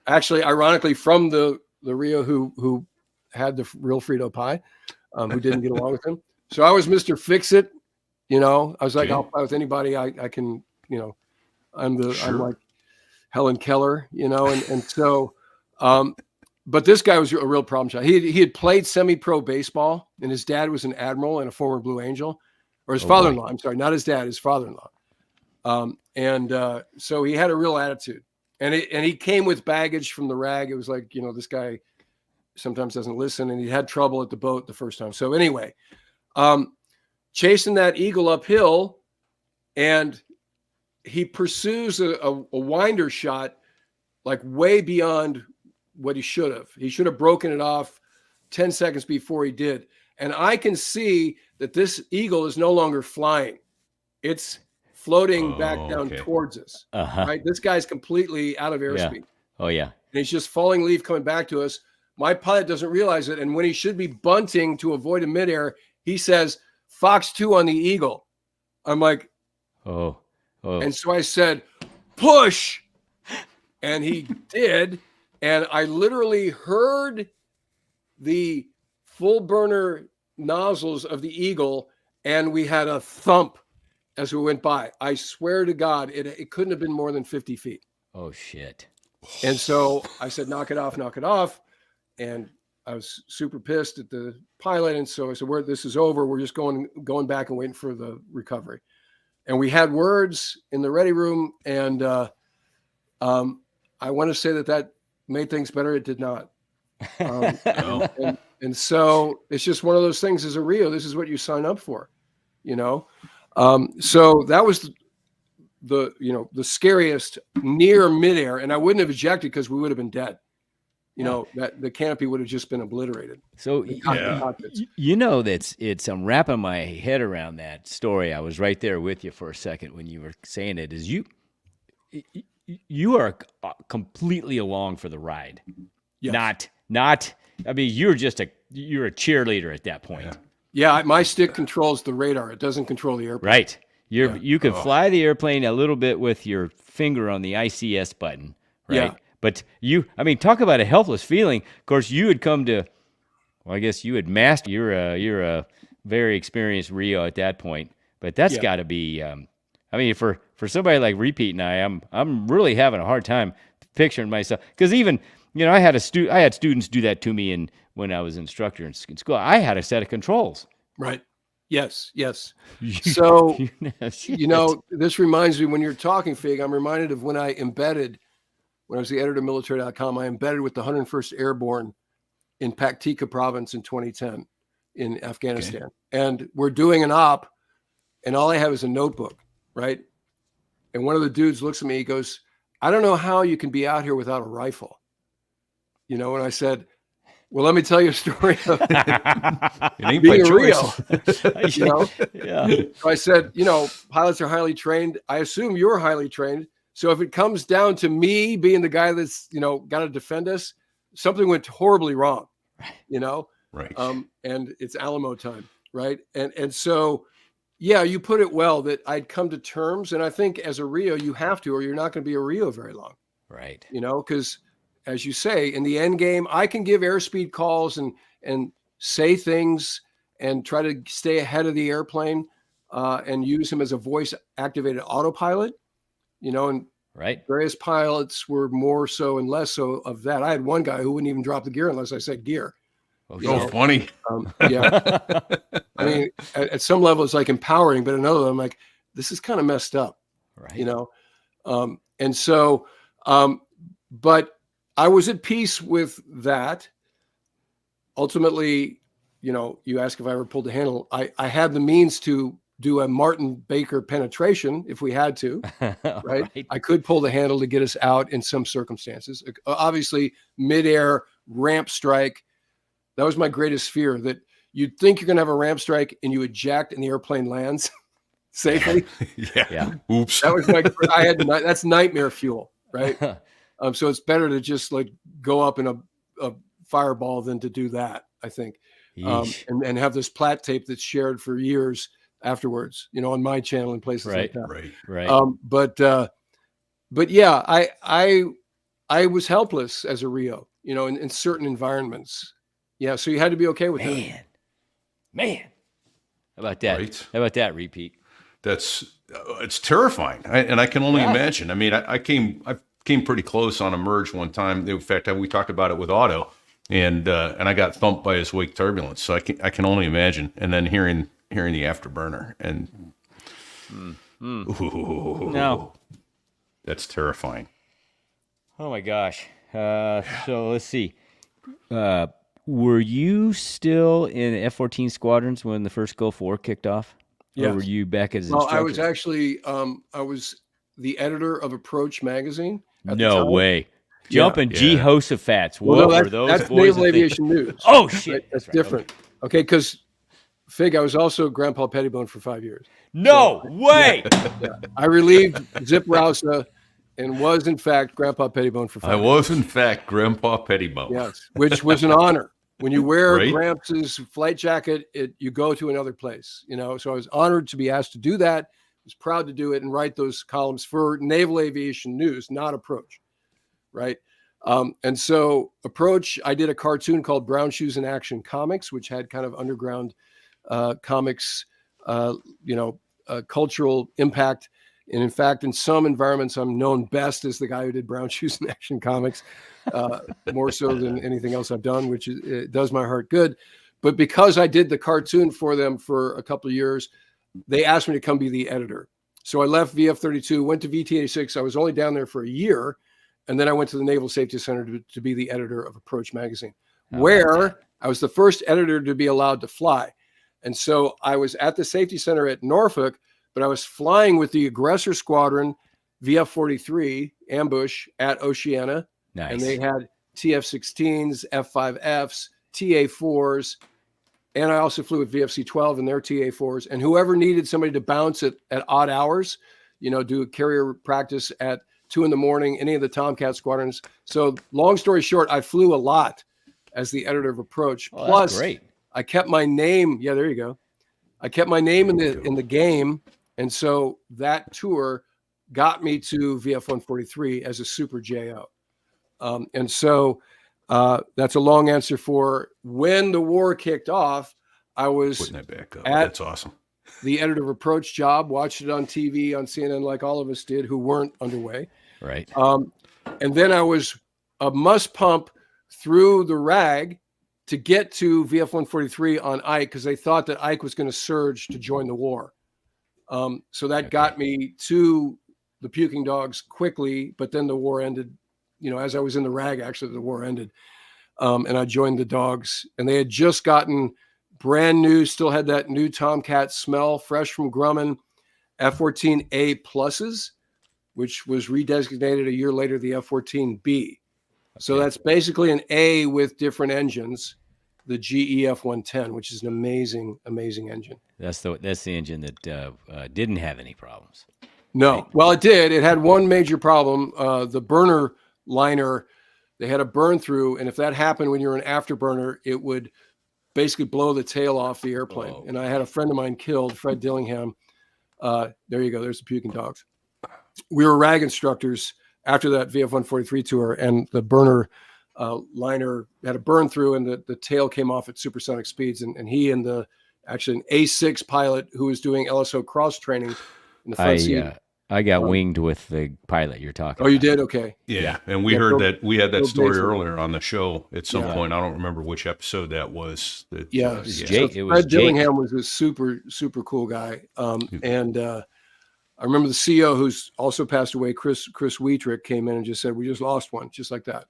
Actually, ironically, from the Rio who had the real Frito pie, who didn't get along with him. So I was Mr. Fix It, I was like, I'll fly with anybody I can, I'm like Helen Keller, and so, but this guy was a real problem child. He had played semi-pro baseball, and his dad was an admiral and a former Blue Angel, or his father-in-law. I'm sorry, not his dad, his father-in-law. So he had a real attitude. And he came with baggage from the RAG. It was like, this guy sometimes doesn't listen, and he had trouble at the boat the first time. So anyway, chasing that Eagle uphill, and he pursues a winder shot like way beyond what he should have. He should have broken it off 10 seconds before he did. And I can see that this Eagle is no longer flying. It's floating back down towards us. Right? This guy's completely out of airspeed. Oh yeah. And he's just falling leaf coming back to us. My pilot doesn't realize it. And when he should be bunting to avoid a midair, he says, "Fox 2 on the Eagle." I'm like, oh. And so I said, "Push." And he did. And I literally heard the full burner nozzles of the Eagle, and we had a thump as we went by. I swear to God, it couldn't have been more than 50 feet. Oh shit. And so I said, knock it off, knock it off. And I was super pissed at the pilot. And so I said, this is over. We're just going back and waiting for the recovery. And we had words in the ready room. And I want to say that made things better. It did not. No. And so it's just one of those things as a Rio. This is what you sign up for, you know? So that was the scariest near midair. And I wouldn't have ejected because we would have been dead. You know, that the canopy would have just been obliterated. So, I'm wrapping my head around that story. I was right there with you for a second when you were saying it. Is you are completely along for the ride. Yes. Not. I mean, you're a cheerleader at that point. Yeah, my stick controls the radar. It doesn't control the airplane. Right. You can fly the airplane a little bit with your finger on the ICS button. Right. Yeah. But talk about a helpless feeling. Of course, you had come to. Well, I guess you had mastered. You're a very experienced Rio at that point. But that's got to be. For somebody like Repeat and I'm really having a hard time picturing myself, because even I had students do that to me when I was an instructor in school. I had a set of controls. Right. Yes. So Shit. this reminds me, when you're talking, Fig, I'm reminded of when I was the editor of military.com, I embedded with the 101st Airborne in Paktika province in 2010 in Afghanistan. Okay. And we're doing an op, and all I have is a notebook, right? And one of the dudes looks at me, he goes, I don't know how you can be out here without a rifle. And I said, well, let me tell you a story of being a Rio. Yeah. So I said, pilots are highly trained. I assume you're highly trained. So if it comes down to me being the guy that's, got to defend us, something went horribly wrong, Right. And it's Alamo time. Right. And so, yeah, you put it well that I'd come to terms. And I think as a Rio, you have to, or you're not going to be a Rio very long. Right. Because as you say, in the end game, I can give airspeed calls and say things and try to stay ahead of the airplane and use him as a voice activated autopilot. And right. Various pilots were more so and less so of that. I had one guy who wouldn't even drop the gear unless I said gear. Oh, funny. Yeah. I mean, at some level it's like empowering, but another I'm like, this is kind of messed up, right. And so, but I was at peace with that. Ultimately, you ask if I ever pulled the handle. I had the means to do a Martin Baker penetration if we had to, right? I could pull the handle to get us out in some circumstances. Obviously, midair ramp strike. That was my greatest fear, that you'd think you're going to have a ramp strike and you eject and the airplane lands safely. Yeah. Oops. That was that's nightmare fuel, right? So it's better to just like go up in a fireball than to do that, I think. And have this Platt tape that's shared for years afterwards, on my channel and places like that. Right. But yeah, I was helpless as a Rio, in certain environments. Yeah. So you had to be okay with that. Man. How about that? Right. How about that, Repeat? It's terrifying. And I can only imagine. I mean, I came pretty close on a merge one time. In fact, we talked about it with Otto, and I got thumped by his wake turbulence. So I can only imagine. And then hearing the afterburner and No, that's terrifying. Oh my gosh. So let's see. Were you still in F-14 squadrons when the first Gulf War kicked off? Yes. Or were you back as an Well, instructor? I was actually I was the editor of Approach magazine. No way. Jumping Jehoshaphat's. Well, What no, were those that's boys? Naval Aviation News. Oh, shit. Right? That's right. different. Okay, because Fig, I was also Grandpa Pettibone for 5 years. No way. Yeah. I relieved Zip Rousa and was, in fact, Grandpa Pettibone for 5 years. I was, in fact, Grandpa Pettibone. Yes, which was an honor. When you wear Right? Gramps' flight jacket, you go to another place, So I was honored to be asked to do that. I was proud to do it and write those columns for Naval Aviation News, not Approach, right? And so Approach, I did a cartoon called Brown Shoes in Action Comics, which had kind of underground comics, cultural impact. And in fact, in some environments, I'm known best as the guy who did Brown Shoes in Action Comics, more so than anything else I've done, which it does my heart good. But because I did the cartoon for them for a couple of years, they asked me to come be the editor. So I left VF-32, went to VT-86. I was only down there for a year. And then I went to the Naval Safety Center to be the editor of Approach magazine, where I was the first editor to be allowed to fly. And so I was at the Safety Center at Norfolk, but I was flying with the Aggressor Squadron VF-43 ambush at Oceana. Nice. And they had TF-16s, F-5Fs, TA-4s. And I also flew with VFC-12 and their TA-4s. And whoever needed somebody to bounce at odd hours, do a carrier practice at 2 a.m, any of the Tomcat squadrons. So long story short, I flew a lot as the editor of Approach. Oh, Plus, that's great. I kept my name. Yeah, there you go. I kept my name in the game. And so that tour got me to VF-143 as a super JO. And so that's a long answer for when the war kicked off. I was Putting that back up. at That's awesome. the editor of Approach job, watched it on TV, on CNN, like all of us did who weren't underway. Right. And then I was a must pump through the RAG to get to VF-143 on Ike because they thought that Ike was going to surge to join the war. So that got me to the Puking Dogs quickly, but then the war ended. As I was in the RAG, actually, the war ended. And I joined the Dogs, and they had just gotten brand new, still had that new Tomcat smell, fresh from Grumman, F-14A pluses, which was redesignated a year later, the F-14B. So that's basically an A with different engines, the GE F-110, which is an amazing, amazing engine. That's the engine that didn't have any problems. No, Right. well, it did. It had one major problem. The burner liner, they had a burn through, and if that happened when you're an afterburner, it would basically blow the tail off the airplane. Whoa. And I had a friend of mine killed, Fred Dillingham. There you go. There's the Puking Dogs. We were RAG instructors after that VF-143 tour, and the burner liner had a burn through, and the tail came off at supersonic speeds. And he and actually an A6 pilot who was doing LSO cross training in the front seat. I got winged with the pilot you're talking Oh, you about. did? Okay. Yeah, and we Yeah, heard Bill- that we had that Bill story Gates was- earlier on the show at some Yeah. point. I don't remember which episode that was. That, Yeah, Jake. It was Fred Jake. Dillingham was a super, super cool guy. And I remember the CEO who's also passed away, Chris Wietrich, came in and just said, "We just lost one," just like that.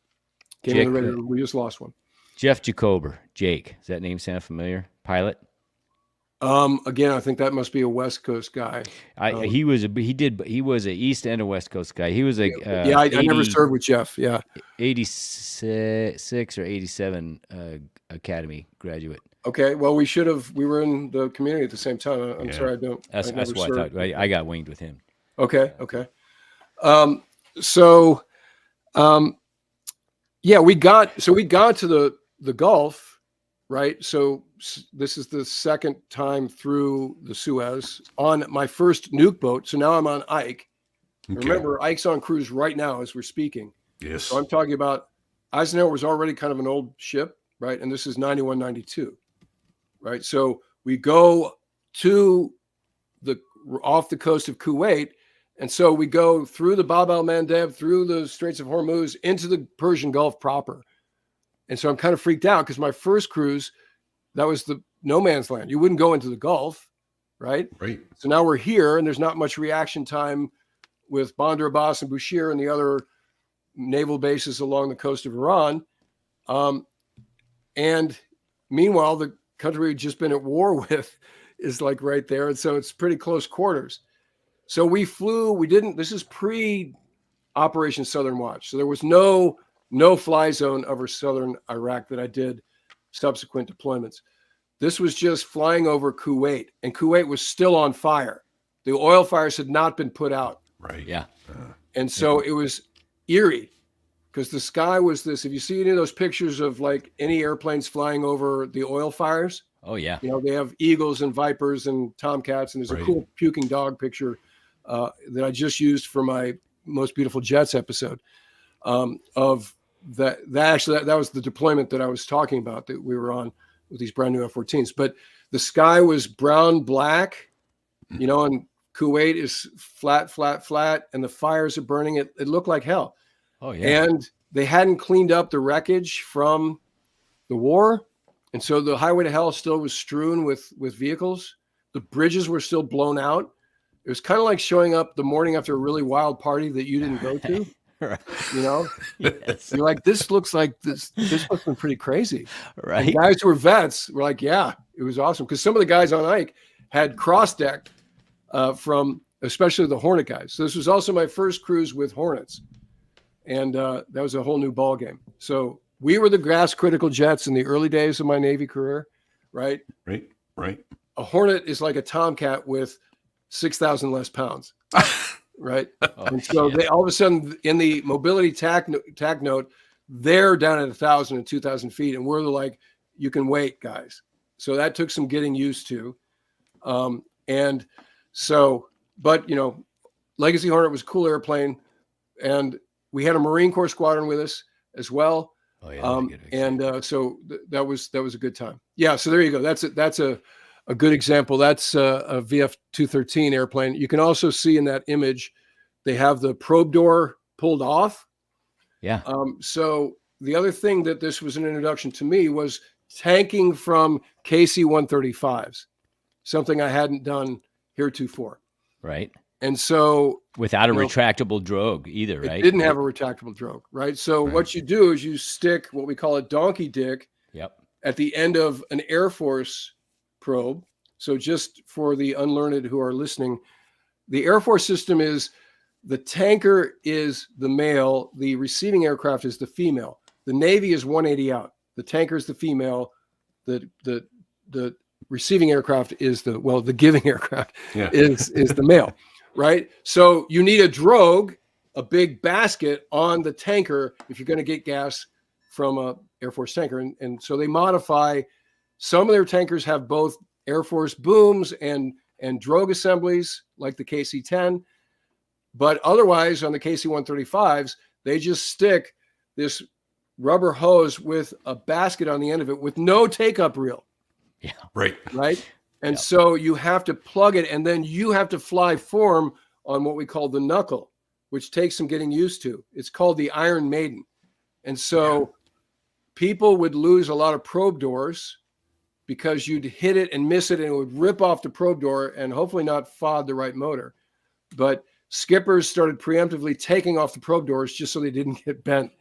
Came in the radio, we just lost one. Jeff Jacober. Jake. Does that name sound familiar? Pilot. Again, I think that must be a West Coast guy. He was a East and a West Coast guy. He was a I never served with Jeff. Yeah. 86 or 87 Academy graduate. Okay. Well, we were in the community at the same time. I'm sorry, I don't. That's never what I served. thought. I got winged with him. Okay. Yeah, we got to the Gulf, right? So this is the second time through the Suez on my first nuke boat. So now I'm on Ike. Okay. Remember, Ike's on cruise right now as we're speaking. Yes. So I'm talking about Eisenhower was already kind of an old ship, right? And this is 91, 92, right? So we go to off the coast of Kuwait. And so we go through the Bab el-Mandeb, through the Straits of Hormuz, into the Persian Gulf proper. And so I'm kind of freaked out because my first cruise, that was the no man's land. You wouldn't go into the Gulf, right? Right. So now we're here, and there's not much reaction time with Bandar Abbas and Bushehr and the other naval bases along the coast of Iran. And meanwhile, the country we've just been at war with is like right there. And so it's pretty close quarters. So this is pre-Operation Southern Watch. So there was no fly zone over southern Iraq that I did subsequent deployments. This was just flying over Kuwait, and Kuwait was still on fire. The oil fires had not been put out. Right. Yeah. And so it was eerie because the sky was this. If you see any of those pictures of like any airplanes flying over the oil fires, Oh yeah. they have eagles and vipers and tomcats, and there's a Right. cool puking dog picture that I just used for my Most Beautiful Jets episode of that. That was the deployment that I was talking about that we were on with these brand new F-14s. But the sky was brown, black, and Kuwait is flat, flat, flat, and the fires are burning. It looked like hell. Oh yeah. And they hadn't cleaned up the wreckage from the war. And so the highway to hell still was strewn with vehicles. The bridges were still blown out. It was kind of like showing up the morning after a really wild party that you didn't go to. Right. You know, Yes. you're like, this looks like this must have been pretty crazy. Right. And guys who were vets were like, yeah, it was awesome. Because some of the guys on Ike had cross-decked from especially the Hornet guys. So this was also my first cruise with Hornets. And that was a whole new ball game. So we were the gas critical jets in the early days of my Navy career, right? Right. A Hornet is like a Tomcat with 6,000 less pounds, right? Oh, And so shit. they all of a sudden in the mobility tag note, they're down at 1,000 and 2,000 feet, and we're like, you can wait, guys. So that took some getting used to. And so, but you know, Legacy Hornet was a cool airplane, and we had a Marine Corps squadron with us as well. Oh yeah. And so that was a good time. Yeah. So there you go. That's a good example. That's a VF-213 airplane. You can also see in that image, they have the probe door pulled off. Yeah. So the other thing that this was an introduction to me was tanking from KC-135s, something I hadn't done heretofore. Right. And so Without a You know, retractable drogue either, right? it didn't have a retractable drogue, right? So what you do is you stick what we call a donkey dick Yep. at the end of an Air Force probe. So just for the unlearned who are listening, the Air Force system is the tanker is the male, the receiving aircraft is the female. The Navy is 180 out. The tanker is the female. The receiving aircraft is the giving aircraft is the male, right? So you need a drogue, a big basket on the tanker if you're going to get gas from a Air Force tanker. And so they modify. Some of their tankers have both Air Force booms and drogue assemblies like the KC-10. But otherwise, on the KC-135s, they just stick this rubber hose with a basket on the end of it with no take-up reel. Yeah. Right. And so you have to plug it, and then you have to fly form on what we call the knuckle, which takes some getting used to. It's called the Iron Maiden. And so people would lose a lot of probe doors because you'd hit it and miss it, and it would rip off the probe door and hopefully not FOD the right motor. But skippers started preemptively taking off the probe doors just so they didn't get bent.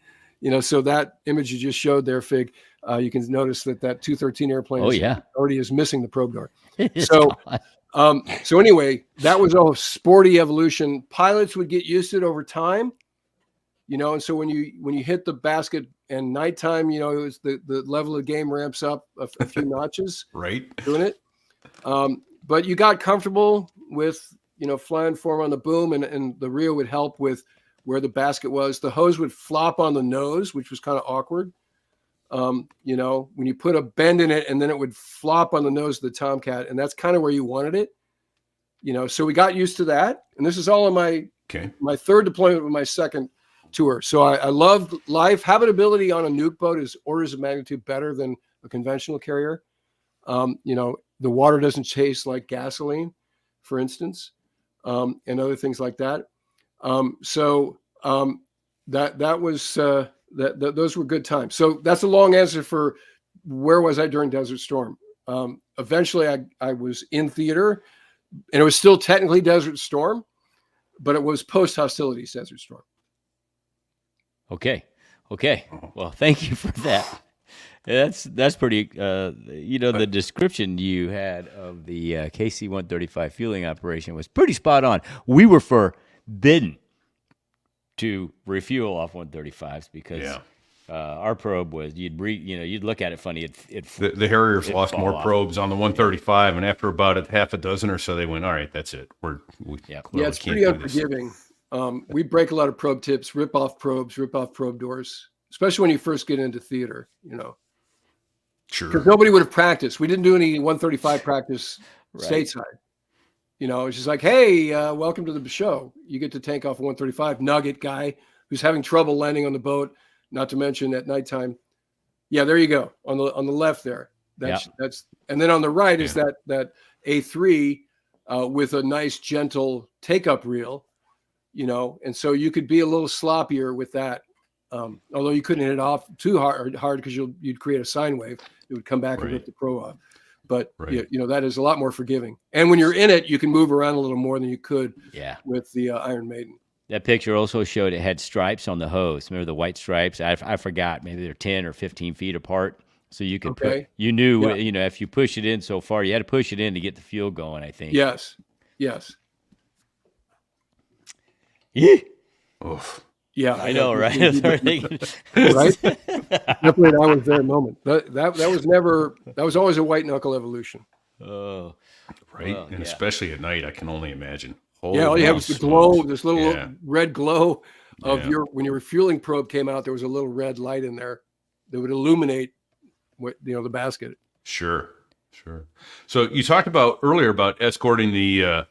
You know, so that image you just showed there, Fig, you can notice that 213 airplane already is missing the probe door. So anyway, that was a sporty evolution. Pilots would get used to it over time, you know, and so when you hit the basket and nighttime, you know, it was the level of game ramps up a few notches. Right. Doing it. But you got comfortable with, you know, flying form on the boom, and the reel would help with where the basket was. The hose would flop on the nose, which was kind of awkward. You know, when you put a bend in it, and then it would flop on the nose of the Tomcat, and that's kind of where you wanted it. You know, so we got used to that. And this is all on my third deployment with my second tour. So I loved life. Habitability on a nuke boat is orders of magnitude better than a conventional carrier. You know, the water doesn't chase like gasoline, for instance, and other things like that. That was those were good times. So that's a long answer for where was I during Desert Storm. Eventually, I was in theater, and it was still technically Desert Storm, but it was post hostilities Desert Storm. Okay. Well, thank you for that. That's pretty. You know, the description you had of the KC-135 fueling operation was pretty spot on. We were forbidden to refuel off 135s because our probe was you'd look at it funny. The Harriers lost more probes on the 135, and after about a half a dozen or so, they went, all right, that's it. It's pretty unforgiving. We break a lot of probe tips, rip off probes, rip off probe doors, especially when you first get into theater, you know. Sure. Because nobody would have practiced. We didn't do any 135 practice stateside. You know, it's just like, hey, welcome to the show. You get to tank off a 135 nugget guy who's having trouble landing on the boat, not to mention at nighttime. Yeah, there you go. On the left there. That's and then on the right is that A3 with a nice, gentle take-up reel, and so you could be a little sloppier with that. Although you couldn't hit it off too hard because you'd create a sine wave. It would come back and rip the pro off. But that is a lot more forgiving. And when you're in it, you can move around a little more than you could with the Iron Maiden. That picture also showed it had stripes on the hose. Remember the white stripes? I forgot. Maybe they're 10 or 15 feet apart. So you could you knew, if you push it in so far, you had to push it in to get the fuel going, I think. Yes. Yeah. Oof. Yeah, I know, right? Right? Definitely an I was there moment. That was always a white knuckle evolution. Oh. Right. Well, and especially at night, I can only imagine. All you have was the glow, this little red glow of when your refueling probe came out, there was a little red light in there that would illuminate the basket. Sure. So you talked about earlier about escorting the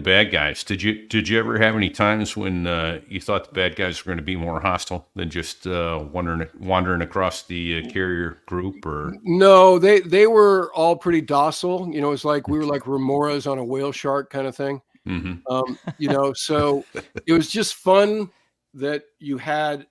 bad guys. Did you ever have any times when you thought the bad guys were going to be more hostile than just wandering across the carrier group? Or no, they were all pretty docile. It's like we were like remoras on a whale shark kind of thing. Mm-hmm. So it was just fun that you had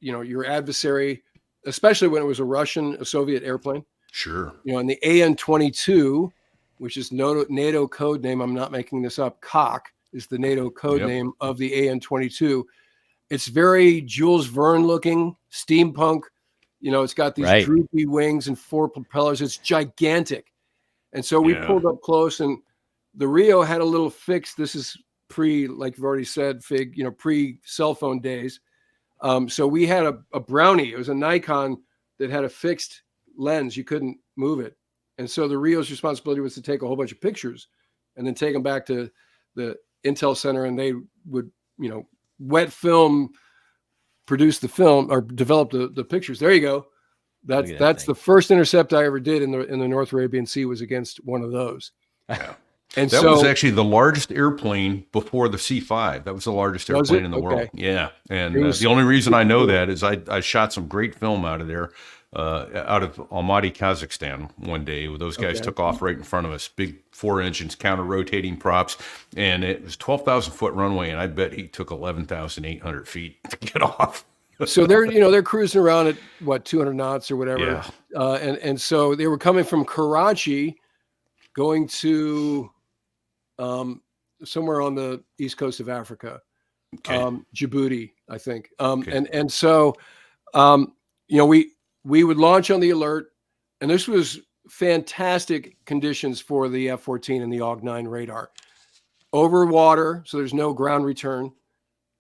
your adversary, especially when it was a Soviet airplane. Sure. And the AN-22, which is NATO code name. I'm not making this up. Cock is the NATO code name of the AN-22. It's very Jules Verne looking, steampunk. It's got these droopy wings and 4 propellers. It's gigantic. And so we pulled up close, and the Rio had a little fix. This is pre, like you've already said, Fig, pre cell phone days. So we had a Brownie. It was a Nikon that had a fixed lens. You couldn't move it. And so the Rio's responsibility was to take a whole bunch of pictures and then take them back to the Intel Center, and they would, wet film, produce the film or develop the pictures. There you go. That's the first intercept I ever did in the North Arabian Sea was against one of those. Yeah. And that was actually the largest airplane before the C-5. That was the largest airplane in the world. Yeah. And the only reason I know that is I shot some great film out of there, out of Almaty, Kazakhstan one day. Those guys took off right in front of us, big 4 engines, counter-rotating props, and it was 12,000-foot runway, and I bet he took 11,800 feet to get off. So they're cruising around at 200 knots or whatever. Yeah. And so they were coming from Karachi, going to somewhere on the east coast of Africa, Djibouti, I think. And so we would launch on the Alert, and this was fantastic conditions for the F-14 and the AWG-9 radar. Over water, so there's no ground return,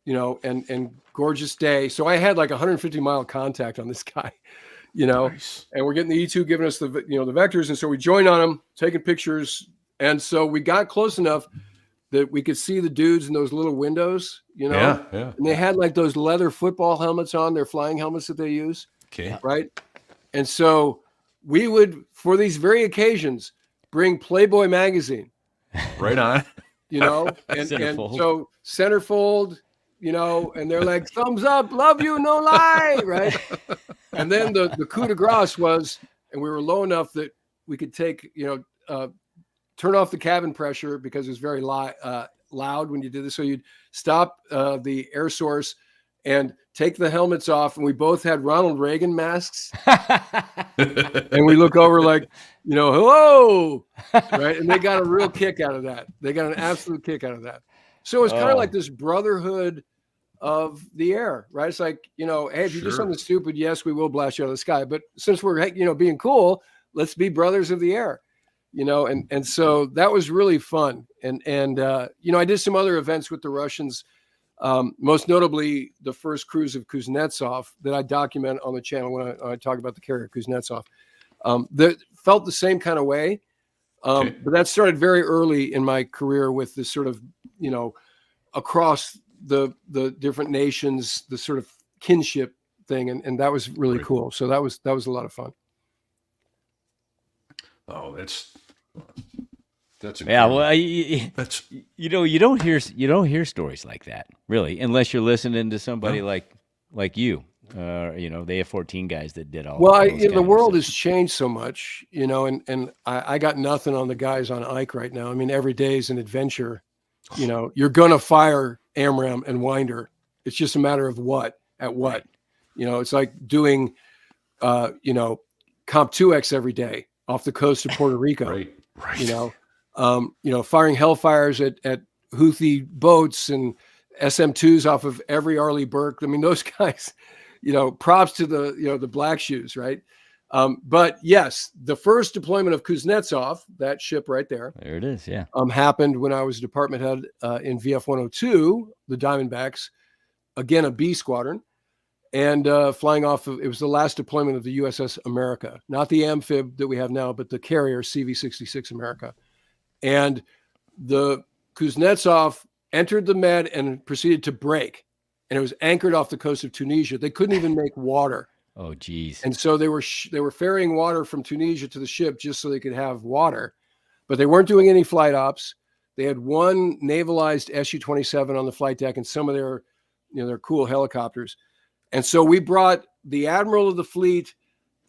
and gorgeous day. So I had like 150-mile contact on this guy, nice. And we're getting the E2 giving us the vectors, and so we joined on him, taking pictures, and so we got close enough that we could see the dudes in those little windows, Yeah. And they had like those leather football helmets on, their flying helmets that they use. Okay. Right. And so we would, for these very occasions, bring Playboy magazine. Right on. And so centerfold, and they're like, thumbs up, love you, no lie. Right. And then the coup de grace was, and we were low enough that we could take, turn off the cabin pressure because it was very loud when you did this. So you'd stop the air source and take the helmets off, and we both had Ronald Reagan masks. And we look over like, hello, right? And they got a real kick out of that. They got an absolute kick out of that. So it was kind of like this brotherhood of the air, right? It's like, hey, if you do something stupid, yes, we will blast you out of the sky. But since we're, being cool, let's be brothers of the air, and so that was really fun. And I did some other events with the Russians. Most notably, the first cruise of Kuznetsov that I document on the channel when I talk about the carrier Kuznetsov. That felt the same kind of way, but that started very early in my career with this sort of, across the different nations, the sort of kinship thing, and that was really cool. So that was a lot of fun. Oh, that's incredible. Well, you don't hear stories like that really, unless you're listening to somebody like you. the F-14 guys that did all. Well, those the kind of world stuff. has changed so much, and I got nothing on the guys on Ike right now. I mean, every day is an adventure. You're gonna fire AMRAAM and Winder. It's just a matter of what at what. It's like doing, Comp 2X every day off the coast of Puerto Rico. Right. Firing Hellfires at Houthi boats and SM2s off of every Arleigh Burke. I mean, those guys, props to the Black Shoes, right? But yes, the first deployment of Kuznetsov, that ship right there. There it is, yeah. Happened when I was department head in VF 102, the Diamondbacks, again, a B squadron. And flying off of, it was the last deployment of the USS America, not the amphib that we have now, but the carrier CV-66 America. And the Kuznetsov entered the Med and proceeded to break. And it was anchored off the coast of Tunisia. They couldn't even make water. Oh, geez. And so they were ferrying water from Tunisia to the ship just so they could have water. But they weren't doing any flight ops. They had one navalized Su-27 on the flight deck and some of their cool helicopters. And so we brought the admiral of the fleet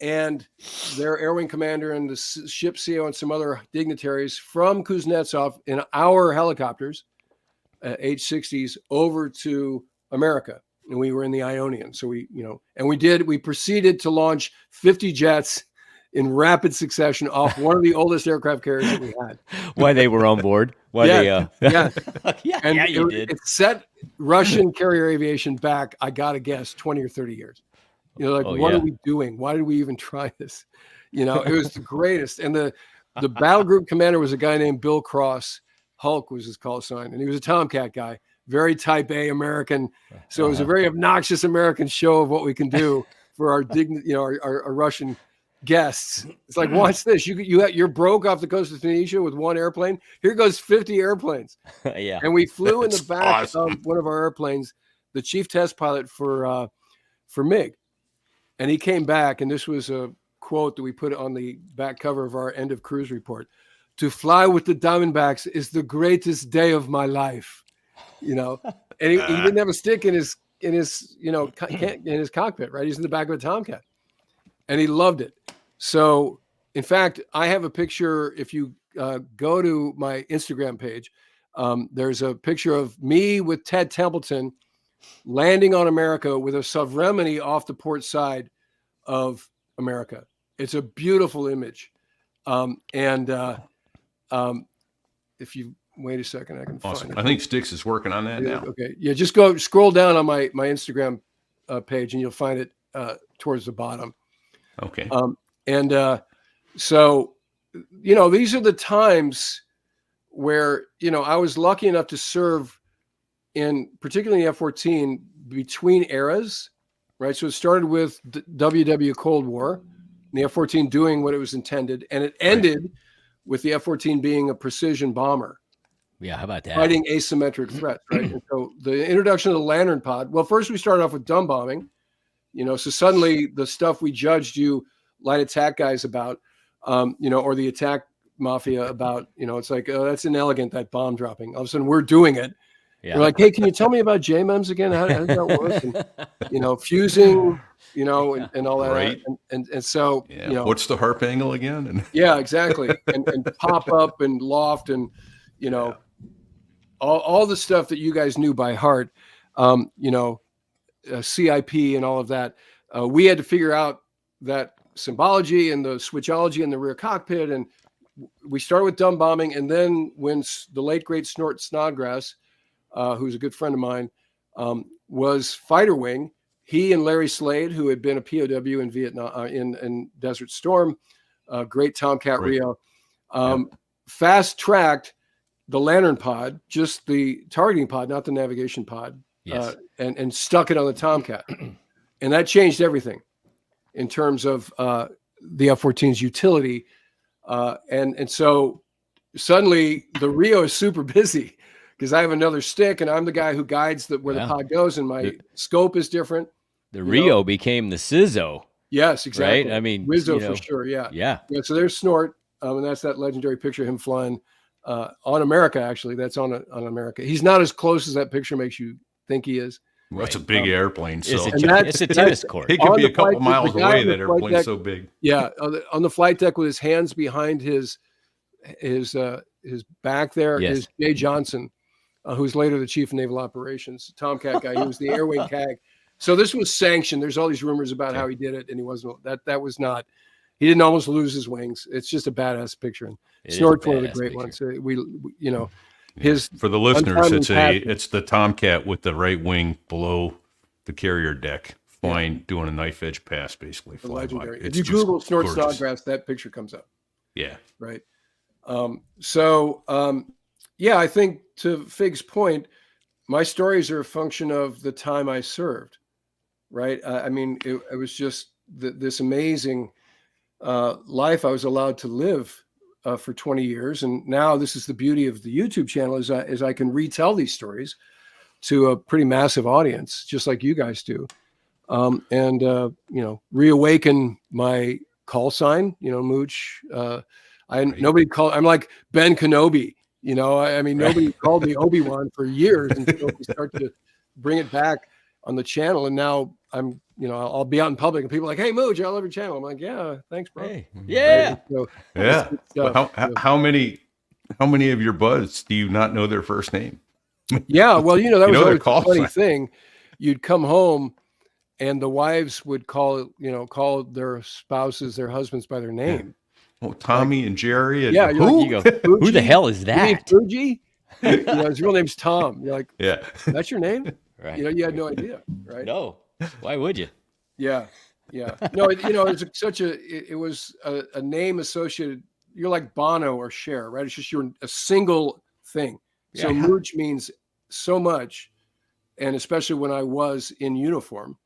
and their air wing commander and the ship CO and some other dignitaries from Kuznetsov in our helicopters, H-60s, over to America. And we were in the Ionian. So we proceeded to launch 50 jets in rapid succession off one of the oldest aircraft carriers that we had. Why they were on board? Why yeah. And you did. It set Russian carrier aviation back, I got to guess, 20 or 30 years. What are we doing? Why did we even try this? It was the greatest. And the battle group commander was a guy named Bill Cross. Hulk was his call sign. And he was a Tomcat guy, very type A American. So it was a very obnoxious American show of what we can do for our our Russian guests. It's like, watch this. You're broke off the coast of Tunisia with one airplane. Here goes 50 airplanes. Yeah. And we flew in the back awesome. of one of our airplanes, the chief test pilot for MiG. And he came back, and this was a quote that we put on the back cover of our end of cruise report. To fly with the Diamondbacks is the greatest day of my life. And he didn't have a stick in his cockpit, right? He's in the back of a Tomcat. And he loved it. So, in fact, I have a picture. If you go to my Instagram page, there's a picture of me with Ted Templeton landing on America with a Sovremeny off the port side of America. It's a beautiful image. If you wait a second, I can Awesome. find it. I think Styx is working on that now. Okay. Yeah, just scroll down on my Instagram page and you'll find it towards the bottom. Okay. So, these are the times where, I was lucky enough to serve particularly in F-14 between eras, right? So it started with WW Cold War, and the F-14 doing what it was intended, and it ended with the F-14 being a precision bomber. Yeah, how about that? Fighting asymmetric threats, right? And so the introduction of the Lantern pod, well, first we started off with dumb bombing, so suddenly the stuff we judged you light attack guys about, or the attack mafia about, it's like, oh, that's inelegant, that bomb dropping. All of a sudden we're doing it. Yeah. We're like, hey, can you tell me about JMEMs again? How does that work? And, fusing, and all that. Right. And so, what's the harp angle again? And yeah, exactly. And pop up and loft and, all the stuff that you guys knew by heart, CIP and all of that. We had to figure out that symbology and the switchology in the rear cockpit. And we started with dumb bombing. And then when the late, great Snort Snodgrass, who's a good friend of mine, was fighter wing, he and Larry Slade, who had been a POW in Vietnam, in Desert Storm, great Tomcat Right. Rio, fast-tracked the Lantern pod, just the targeting pod, not the navigation pod, Yes. and stuck it on the Tomcat. And that changed everything in terms of the F-14's utility. And so suddenly the Rio is super busy because I have another stick and I'm the guy who guides where the pod goes, and my scope is different. The Rio became the CISO. Yes, exactly. Right? I mean, Wizzo for sure. Yeah. Yeah. So there's Snort. And that's that legendary picture of him flying on America. Actually, that's on America. He's not as close as that picture makes you think he is. Well, that's a big airplane. So It's a, And that- it's a tennis court. it could on be a the couple flight deck, miles the guy away. on the That flight airplane's deck- so big. Yeah, on the flight deck with his hands behind his back there Yes. is Jay Johnson, who's later the chief of naval operations, Tomcat guy. He was the air wing CAG. So this was sanctioned. There's all these rumors about how he did it, and he wasn't. That was not. He didn't almost lose his wings. It's just a badass picture. And It is a Snort's one of the badass great picture. ones. We you know, his For the listeners, untimely passing. it's the Tomcat with the right wing below the carrier deck, flying, doing a knife edge pass, basically. the Flying by. legendary. If It's you just Google Snort gorgeous. Snodgrass, that picture comes up. Yeah. Right. Yeah, I think to Fig's point, my stories are a function of the time I served. Right. I mean, it was just this amazing life I was allowed to live for 20 years. And now this is the beauty of the YouTube channel is I can retell these stories to a pretty massive audience, just like you guys do. And reawaken my call sign, Mooch. Nobody called. I'm like Ben Kenobi. I mean, nobody called me Obi-Wan for years until we start to bring it back on the channel. And now I'll be out in public and people are like, "Hey, Mooch, I love your channel." I'm like, "Yeah, thanks, bro." Hey, yeah. Right? So, Yeah. it's But stuff. how many of your buds do you not know their first name? Yeah, well, that You was know their always call a funny sign. thing. You'd come home, and the wives would call their spouses, their husbands by their name. Oh, Tommy and Jerry. And Yeah, you're who? You go, who the hell is You mean that? Fuji? His real name's Tom. You're like, Yeah. that's your name? Right. You had no idea, right? No. Why would you? Yeah, yeah. No, it was a name associated. You're like Bono or Cher, right? It's just you're a single thing. So Yeah. Mooch means so much, and especially when I was in uniform,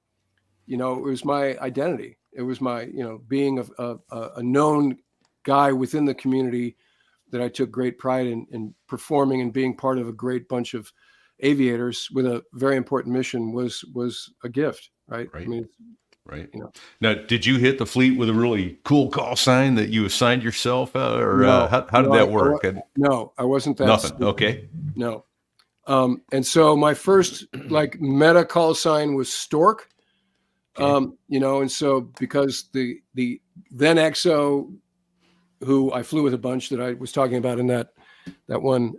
it was my identity. It was my, being a known guy within the community that I took great pride in performing and being part of a great bunch of aviators with a very important mission was a gift, right? Right. I mean, Right. You know. Now, did you hit the fleet with a really cool call sign that you assigned yourself, or No, how did no, that work? no, I wasn't that. Nothing. stupid. Okay. No. And so my first meta call sign was Stork. And so because the then XO, who I flew with a bunch that I was talking about in that one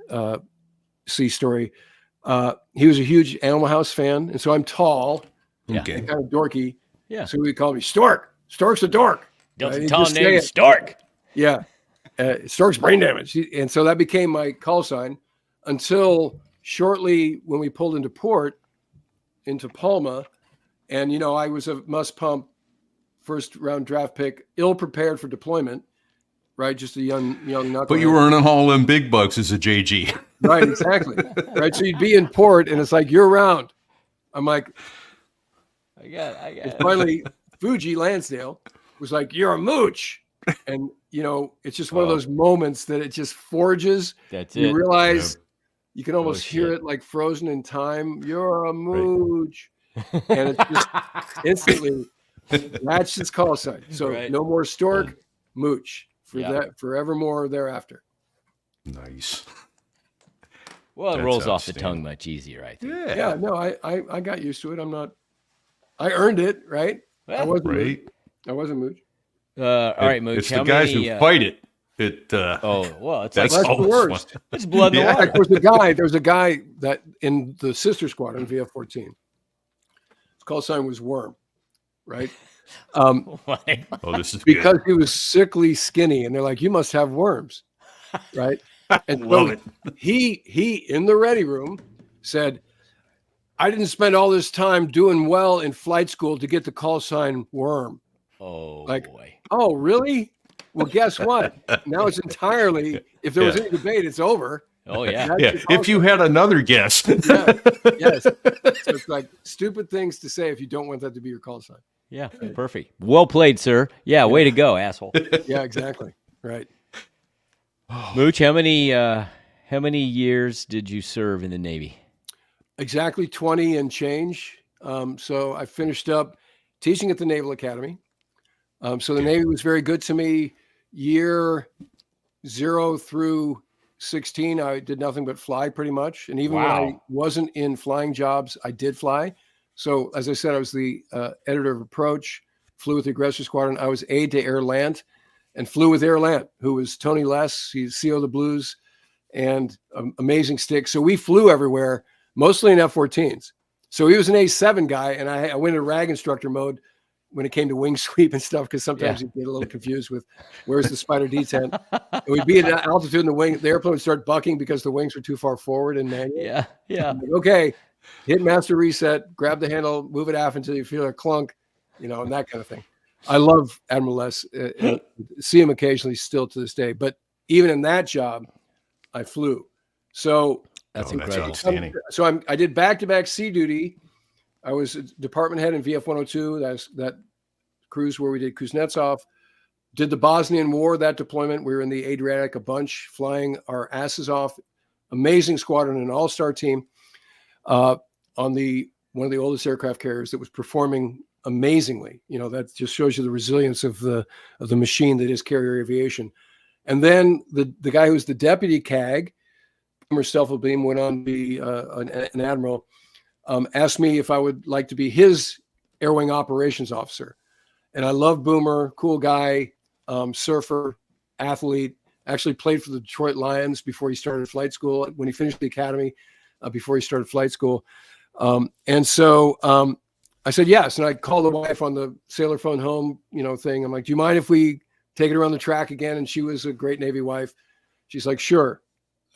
sea story, he was a huge Animal House fan, and so I'm tall, Yeah. Okay. and kind of dorky. Yeah. So he called me Stork. Stork's a dork. Delta Right? Tom Just say named it. Stark. Yeah. Stork's brain damage. And so that became my call sign until shortly when we pulled into port into Palma. And, I was a must pump first round draft pick, ill prepared for deployment, right? Just a young knucklehead. But you weren't in all them big bucks as a JG. Right, exactly. Right. So you'd be in port and it's like, you're around. I'm like, I got it. finally, Fuji Lansdale was like, "You're a Mooch," and it's just one of those moments that it just forges. That's You it. realize you can almost hear shit. it like frozen in time. You're a Mooch, and it's just instantly that's its call sign. So Right. no more Stork, Mooch for Yeah. that forevermore thereafter. Nice. Well, it That's rolls off the outstanding. tongue much easier, I think. Yeah, no, I got used to it. I earned it, right? I Well, wasn't Right. Mooch. I wasn't Mooch. all right, Mooch. It's how the guys many, who fight it. It's well, it's that's like the always worst. fun. it's blood in the Yeah. water. There was a guy that in the sister squadron, VF-14. His call sign was Worm, right? Why? Oh, this is Because good. he was sickly skinny, and they're like, "You must have worms," right? And Love it. He in the ready room said, "I didn't spend all this time doing well in flight school to get the call sign Worm." Oh Like- boy. Oh, really? Well, guess what? Now it's entirely. If there was Yeah. any debate, it's over. Oh yeah. That's Yeah. the call If you had another guess. Yeah. Yes. So it's like stupid things to say if you don't want that to be your call sign. Yeah. Perfect. Well played, sir. Yeah. Way to go, asshole. Yeah, exactly. Right. Mooch, how many years did you serve in the Navy? Exactly 20 and change. So I finished up teaching at the Naval Academy. So the Navy was very good to me. Year 0 through 16, I did nothing but fly pretty much. And even when I Wow. wasn't in flying jobs, I did fly. So as I said, I was the editor of Approach, flew with the Aggressor Squadron. I was aide to Air Lant and flew with Air Lant, who was Tony Less. He's CO of the Blues and amazing stick. So we flew everywhere, mostly in F-14s. So he was an A7 guy, and I went in rag instructor mode when it came to wing sweep and stuff, because sometimes you'd get a little confused with where's the Spider detent. And we'd be at altitude in the wing. The airplane would start bucking because the wings were too far forward in manual. Yeah. Like, okay, hit master reset, grab the handle, move it aft until you feel a clunk, and that kind of thing. I love Admiral Less. See him occasionally still to this day. But even in that job, I flew. So That's That's incredible. outstanding. So I did back-to-back sea duty. I was a department head in VF-102. That cruise where we did Kuznetsov. Did the Bosnian War, that deployment. We were in the Adriatic a bunch, flying our asses off. Amazing squadron, an all-star team on one of the oldest aircraft carriers that was performing amazingly. That just shows you the resilience of the machine that is carrier aviation. And then the guy who's the deputy CAG, Boomer Stelfelbeam, went on to be an admiral, asked me if I would like to be his air wing operations officer. And I love Boomer, cool guy, surfer, athlete, actually played for the Detroit Lions before he started flight school, when he finished the academy, before he started flight school. And so I said yes. And I called the wife on the sailor phone home, thing. I'm like, do you mind if we take it around the track again? And she was a great Navy wife. She's like, sure.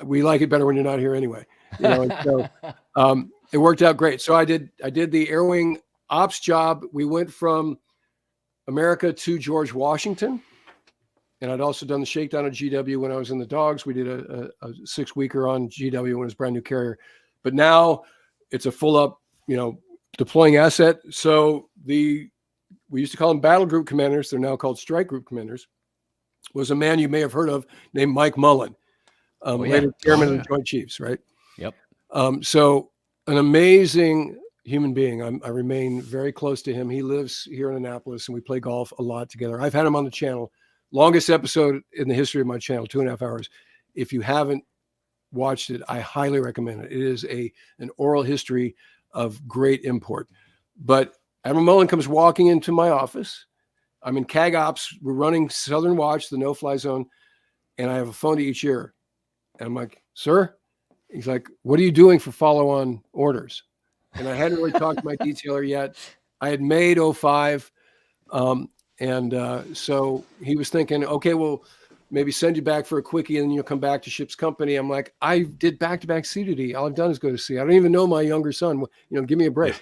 We like it better when you're not here anyway. And so it worked out great. So I did the air wing ops job. We went from America to George Washington. And I'd also done the shakedown of GW when I was in the Dogs. We did a 6-weeker on GW when it was a brand new carrier. But now it's a full up, deploying asset. So we used to call them battle group commanders. They're now called strike group commanders. Was a man you may have heard of named Mike Mullen, later chairman of the Joint Chiefs, right? Yep. So an amazing human being. I remain very close to him. He lives here in Annapolis, and we play golf a lot together. I've had him on the channel. Longest episode in the history of my channel, 2.5 hours. If you haven't watched it, I highly recommend it. It is an oral history of great import. But Admiral Mullen comes walking into my office. I'm in CAG Ops. We're running Southern Watch, the no-fly zone, and I have a phone to each ear. And I'm like, sir? He's like, what are you doing for follow-on orders? And I hadn't really talked to my detailer yet. I had made 05. So he was thinking, okay, well, maybe send you back for a quickie and then you'll come back to ship's company. I'm like, I did back-to-back sea duty. All I've done is go to sea. I don't even know my younger son. Give me a break.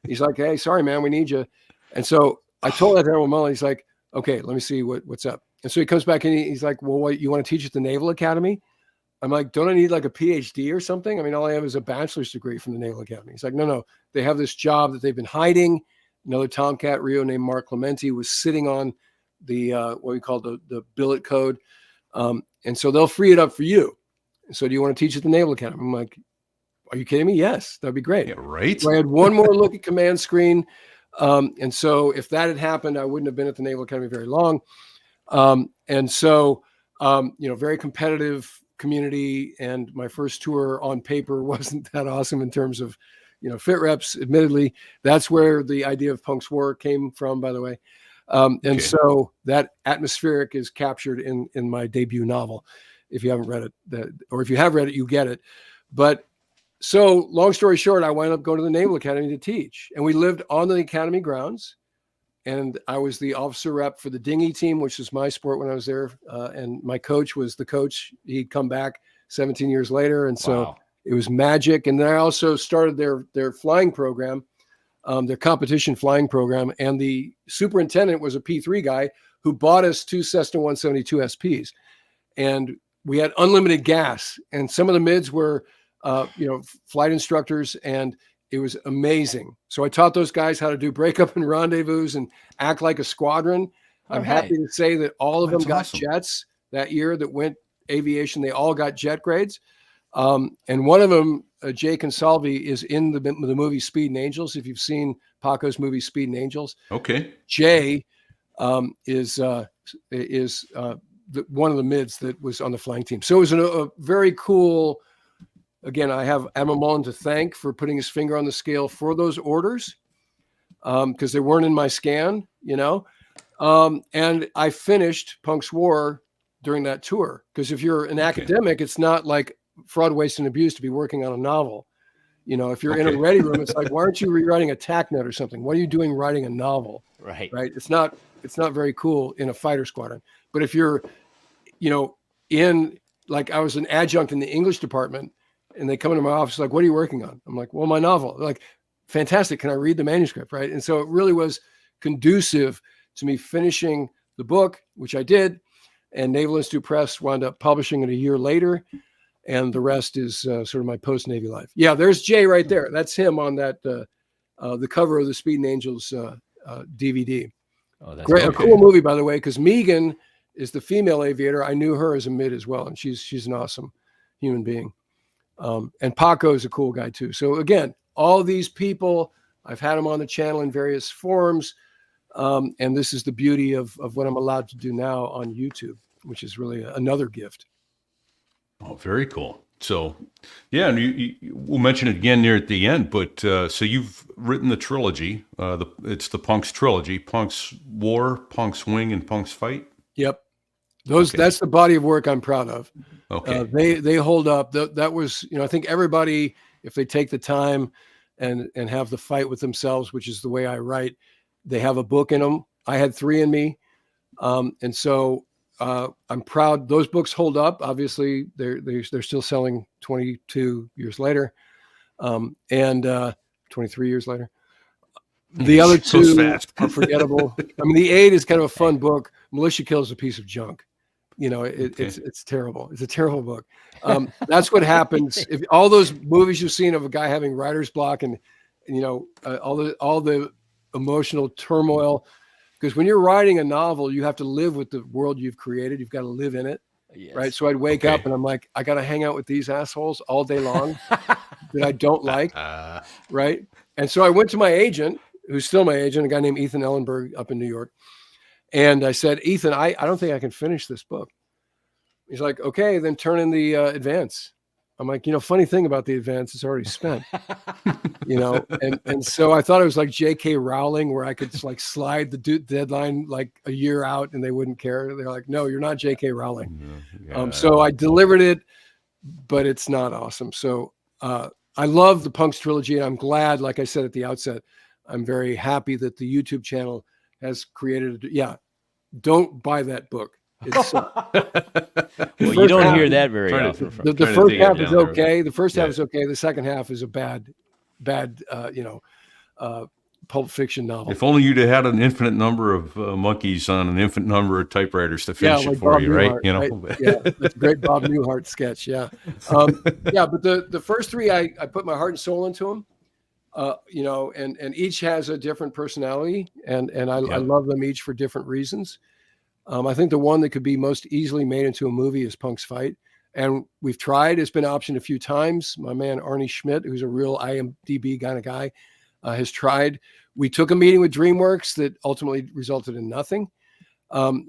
He's like, hey, sorry, man, we need you. And so I told Admiral Mullen, he's like, okay, let me see what's up. And so he comes back and he's like, well, what, you want to teach at the Naval Academy? I'm like, don't I need like a PhD or something? I mean, all I have is a bachelor's degree from the Naval Academy. He's like, no, they have this job that they've been hiding. Another Tomcat Rio named Mark Clementi was sitting on the what we call the billet code. And so they'll free it up for you. So do you want to teach at the Naval Academy? I'm like, are you kidding me? Yes, that'd be great. Yeah, right. So I had one more look at command screen. And so if that had happened, I wouldn't have been at the Naval Academy very long. Very competitive community. And my first tour on paper wasn't that awesome in terms of, fit reps, admittedly. That's where the idea of Punk's War came from, by the way. And so that atmospheric is captured in my debut novel. If you haven't read it, or if you have read it, you get it. But so long story short, I wound up going to the Naval Academy to teach, and we lived on the Academy grounds. And I was the officer rep for the dinghy team, which was my sport when I was there. And my coach was the coach. He'd come back 17 years later. And so it was magic. And then I also started their flying program, their competition flying program. And the superintendent was a P3 guy who bought us 2 Cessna 172 SPs. And we had unlimited gas. And some of the mids were, flight instructors, and it was amazing. So I taught those guys how to do breakup and rendezvous and act like a squadron. I'm happy to say that all of them got jets that year that went aviation. They all got jet grades. And one of them, Jay Consalvi, is in the movie Speed and Angels. If you've seen Paco's movie Speed and Angels, Jay is one of the mids that was on the flying team. So it was a very cool. Again, I have Admiral Mullen to thank for putting his finger on the scale for those orders. because they weren't in my scan, and I finished Punk's War during that tour. Because if you're an academic, it's not like Fraud, Waste, and Abuse to be working on a novel. If you're in a ready room, it's like, why aren't you rewriting a TAC note or something? What are you doing writing a novel? Right. It's not very cool in a fighter squadron. But if you're, in, like, I was an adjunct in the English department, and they come into my office like, what are you working on? I'm like, well, my novel. They're like, fantastic. Can I read the manuscript? Right. And so it really was conducive to me finishing the book, which I did. And Naval Institute Press wound up publishing it a year later. And the rest is sort of my post-Navy life. Yeah, there's Jay right there. That's him on that, the cover of the Speed and Angels DVD. Oh, that's great. A cool movie, by the way, because Megan is the female aviator. I knew her as a mid as well. And she's an awesome human being. And Paco is a cool guy too. So again, all these people, I've had them on the channel in various forms. And this is the beauty of what I'm allowed to do now on YouTube, which is really another gift. Oh, very cool. So, yeah, and we'll mention it again near at the end, but so you've written the trilogy. It's the Punk's trilogy: Punk's War, Punk's Wing, and Punk's Fight. Yep, that's the body of work I'm proud of. Okay, they hold up. That was, I think everybody, if they take the time and have the fight with themselves, which is the way I write, they have a book in them. I had 3 in me, and so. I'm proud those books hold up. Obviously, they're still selling 22 years later, and 23 years later. The other two are forgettable. I mean, the 8 is kind of a fun book. Militia Kill is a piece of junk. It's terrible. It's a terrible book. That's what happens if all those movies you've seen of a guy having writer's block and all the emotional turmoil. Because when you're writing a novel, you have to live with the world you've created. You've got to live in it, right? So I'd wake up and I'm like, I got to hang out with these assholes all day long that I don't like, right? And so I went to my agent, who's still my agent, a guy named Ethan Ellenberg up in New York. And I said, Ethan, I don't think I can finish this book. He's like, okay, then turn in the advance. I'm like, funny thing about the advance, it's already spent, and so I thought it was like J.K. Rowling, where I could just like slide the deadline like a year out and they wouldn't care. They're like, no, you're not J.K. Rowling. So I delivered it, but it's not awesome. So I love the Punk's trilogy, and I'm glad, like I said at the outset, I'm very happy that the YouTube channel has created. Don't buy that book. It's, well, you don't hear that very often. The first half is okay. The first half is okay. The second half is a bad, Pulp Fiction novel. If only you'd have had an infinite number of monkeys on an infinite number of typewriters to finish it for Bob you, Newhart, right? Yeah, that's a great Bob Newhart sketch. Yeah, but the first 3, I put my heart and soul into them. And each has a different personality, and I love them each for different reasons. I think the one that could be most easily made into a movie is Punk's Fight. And we've tried. It's been optioned a few times. My man, Arnie Schmidt, who's a real IMDb kind of guy, has tried. We took a meeting with DreamWorks that ultimately resulted in nothing.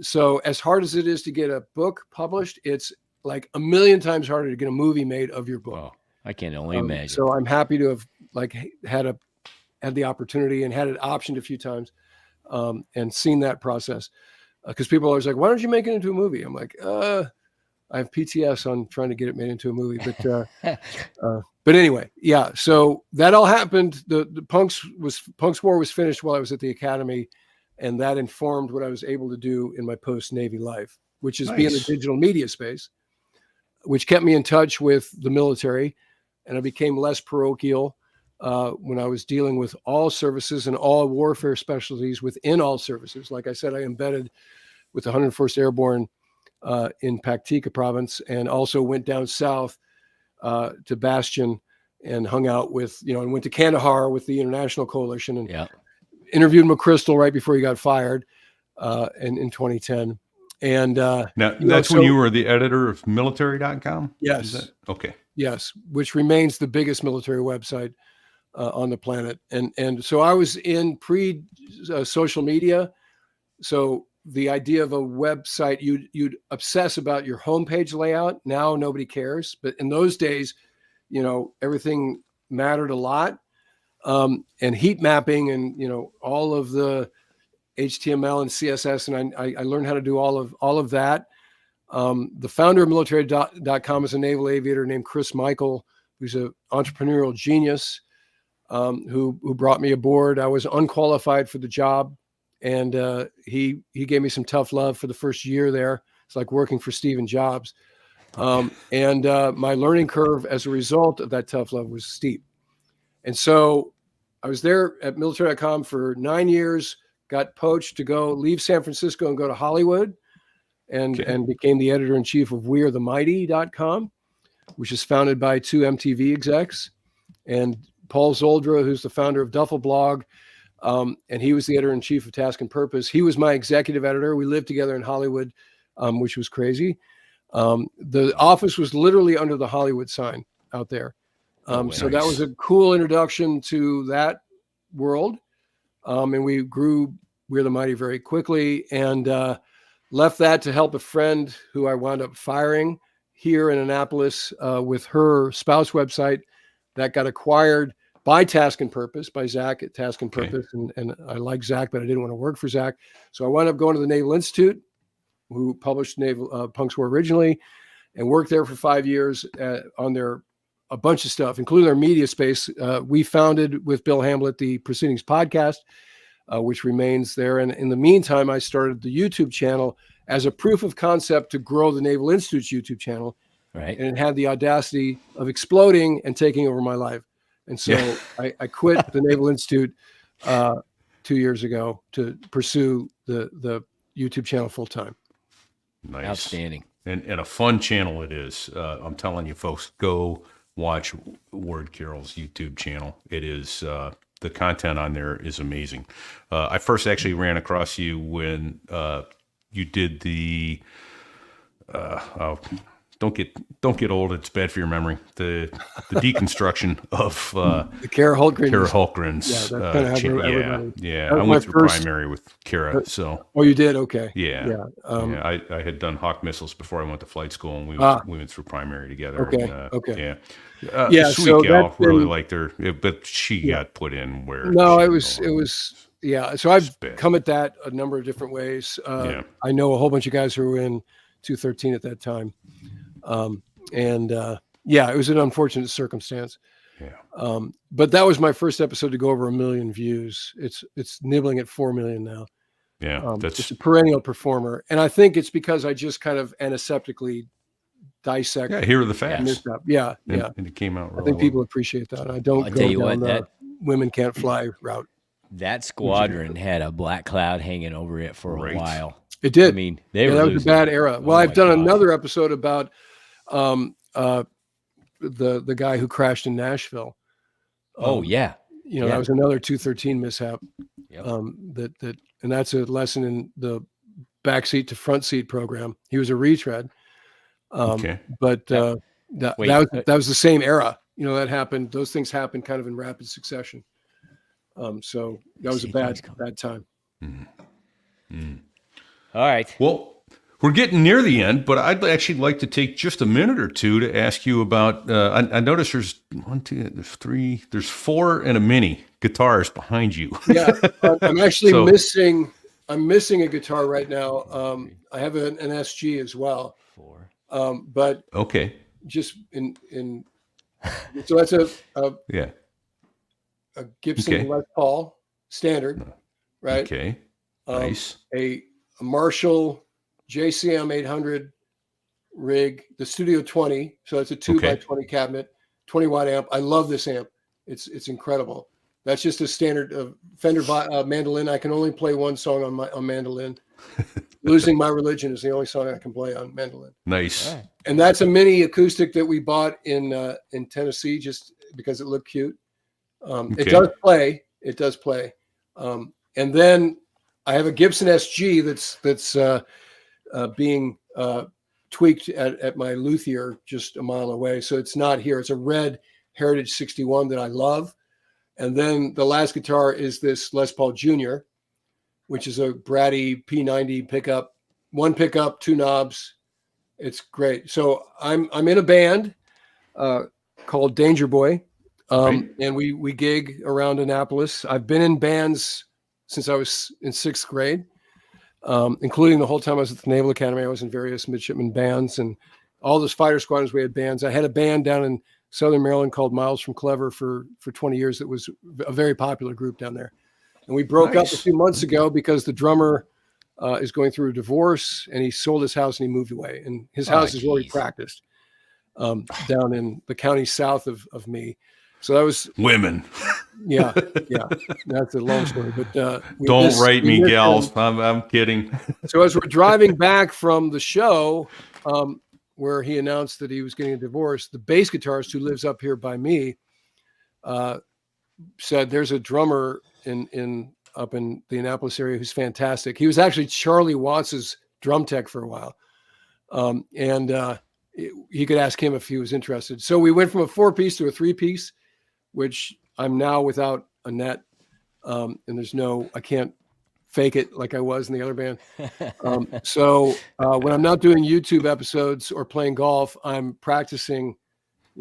So as hard as it is to get a book published, it's like a million times harder to get a movie made of your book. Wow, I can only imagine. So I'm happy to have had the opportunity and had it optioned a few times and seen that process. Because people are always like, why don't you make it into a movie? I'm like, I have PTS on trying to get it made into a movie. But anyway, yeah. So that all happened. The Punk's War was finished while I was at the academy, and that informed what I was able to do in my post-Navy life, which is be in the digital media space, which kept me in touch with the military, and I became less parochial when I was dealing with all services and all warfare specialties within all services. Like I said, I embedded with the 101st Airborne in Paktika province, and also went down south to Bastion and hung out with, and went to Kandahar with the International Coalition and interviewed McChrystal right before he got fired in 2010. And now that's when you were the editor of military.com? Yes. Okay. Yes, which remains the biggest military website on the planet. And so I was in social media. So the idea of a website, you'd obsess about your homepage layout. Now nobody cares. But in those days, everything mattered a lot. and heat mapping, and all of the HTML and CSS, and I learned how to do all of that. The founder of military.com is a naval aviator named Chris Michael, who's an entrepreneurial genius, who brought me aboard. I was unqualified for the job, and he gave me some tough love for the first year there. It's like working for Stephen Jobs. And my learning curve as a result of that tough love was steep. And so I was there at military.com for 9 years, got poached to leave San Francisco and go to Hollywood, and became the editor-in-chief of wearethemighty.com, which is founded by 2 MTV execs. And Paul Zoldra, who's the founder of Duffel Blog, and he was the editor-in-chief of Task and Purpose. He was my executive editor. We lived together in Hollywood, which was crazy. The office was literally under the Hollywood sign out there. So that was a cool introduction to that world. And we grew We're the Mighty very quickly, and left that to help a friend who I wound up firing here in Annapolis with her spouse website that got acquired by Task and Purpose, by Zach at Task and Purpose. And I like Zach, but I didn't want to work for Zach. So I wound up going to the Naval Institute, who published Naval Punks War originally, and worked there for 5 years on a bunch of stuff, including their media space. We founded with Bill Hamlet the Proceedings podcast, which remains there. And in the meantime, I started the YouTube channel as a proof of concept to grow the Naval Institute's YouTube channel. Right. And it had the audacity of exploding and taking over my life. And so I quit the Naval Institute 2 years ago to pursue the YouTube channel full time. Nice. Outstanding. And a fun channel it is. I'm telling you, folks, go watch Ward Carroll's YouTube channel. It is, the content on there is amazing. I first actually ran across you when you did the, don't get old. It's bad for your memory. The deconstruction of The Kara Hultgren. Kara Hultgren's. Yeah, that's kind of how everybody. Yeah. That was I my went through first- primary with Kara, so. Oh, you did? Okay. Yeah. Yeah. I had done Hawk missiles before I went to flight school, and we went through primary together. Okay, And, okay. Yeah. Sweet so gal, that's really been- liked her, but she got put in where. No, she it was, yeah. So I've bad. come at that a number of different ways. Yeah. I know a whole bunch of guys who were in 213 at that time. It was an unfortunate circumstance. Yeah. But that was my first episode to go over 1 million views. It's nibbling at 4 million now. Yeah. It's a perennial performer. And I think it's because I just kind of antiseptically dissect. Yeah. Here are the facts. this stuff. Yeah. And it came out. I think people appreciate that. I don't I'll go tell you down what, the women can't fly route. That squadron had a black cloud hanging over it for Right. a while. It did. I mean, they were that was a losing bad it. era. Oh Well, I've my done gosh. another episode about the guy who crashed in Nashville. Oh yeah. Yeah. That was another 213 mishap. Yep. And that's a lesson in the backseat to front seat program. He was a retread. Okay. But Wait, that was the same era. That happened. Those things happened kind of in rapid succession. So that was a bad time. All right. Well, we're getting near the end, but I'd actually like to take just a minute or two to ask you about. I noticed there's 3, there's 4 and a mini guitars behind you. Yeah, I'm actually So- missing. I'm missing a guitar right now. I have an SG as well. 4. But Okay. just so that's Yeah. a Gibson Okay. Les Paul standard, right? Okay. Um, Nice. A Marshall JCM 800 rig, the Studio 20. So it's a 2x20 cabinet, 20 watt amp. I love this amp. It's incredible. That's just a standard Fender mandolin. I can only play one song on mandolin. Losing My Religion is the only song I can play on mandolin. Nice. All right. And that's a mini acoustic that we bought in Tennessee just because it looked cute. Okay. It does play. It does play. And then I have a Gibson SG that's being tweaked at my luthier just a mile away. So it's not here. It's a red Heritage 61 that I love. And then the last guitar is this Les Paul Jr., which is a bratty P90 pickup, 1 pickup, 2 knobs. It's great. So I'm in a band called Danger Boy. Right. And we gig around Annapolis. I've been in bands since I was in 6th grade, including the whole time I was at the Naval Academy. I was in various midshipman bands, and all those fighter squadrons, we had bands. I had a band down in Southern Maryland called Miles from Clever for 20 years. That was a very popular group down there. And we broke up a Nice. few months ago because the drummer is going through a divorce, and he sold his house and he moved away. And his house is where he geez. practiced, down in the county south of me. So that was, Women. yeah. That's a long story. But Don't write me, gals. I'm kidding. So as we're driving back from the show, where he announced that he was getting a divorce, the bass guitarist who lives up here by me said, "There's a drummer up in the Annapolis area who's fantastic." He was actually Charlie Watts's drum tech for a while, and he could ask him if he was interested. So we went from a 4-piece to a 3-piece, which I'm now without a net, and I can't fake it like I was in the other band. So when I'm not doing YouTube episodes or playing golf, I'm practicing.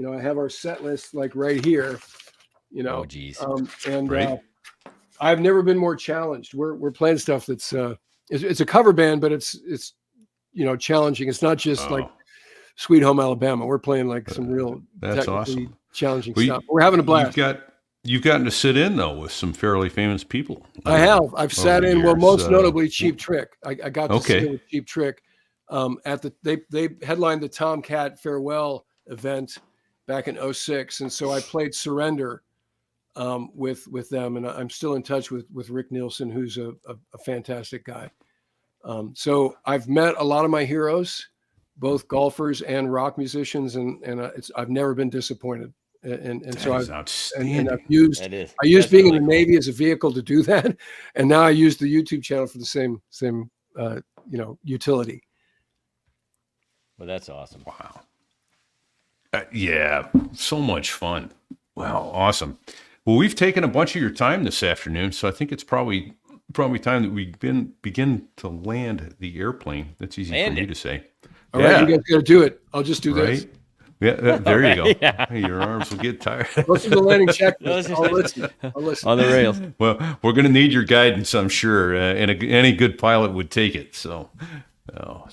I have our set list like right here. Oh, geez. And Right. I've never been more challenged. We're playing stuff that's it's a cover band, but it's challenging. It's not just like Sweet Home Alabama. We're playing like some real That's technically awesome. challenging Well, stuff. We're having a blast. You've gotten to sit in though with some fairly famous people. I have. I've sat the in. Well, years, most notably, Cheap Trick. I got to Okay. sit with Cheap Trick. They headlined the Tomcat farewell event back in 2006, and so I played Surrender with them, and I'm still in touch with Rick Nielsen, who's a fantastic guy. So I've met a lot of my heroes, both golfers and rock musicians, and I've never been disappointed. And so is I've outstanding. used That is. I used That's being really in the cool. Navy as a vehicle to do that, and now I use the YouTube channel for the same utility. Well, that's awesome. Wow. Yeah, so much fun. Wow, awesome. Well, we've taken a bunch of your time this afternoon, so I think it's probably time that we begin to land the airplane. That's easy Land for me it. to say. All right, you guys got to do it. I'll just do right. this. Yeah, there you go. Yeah. Hey, your arms will get tired. Let's do the landing checklist. Let's just- I'll listen. On the rails. Well, we're going to need your guidance, I'm sure, and any good pilot would take it. So,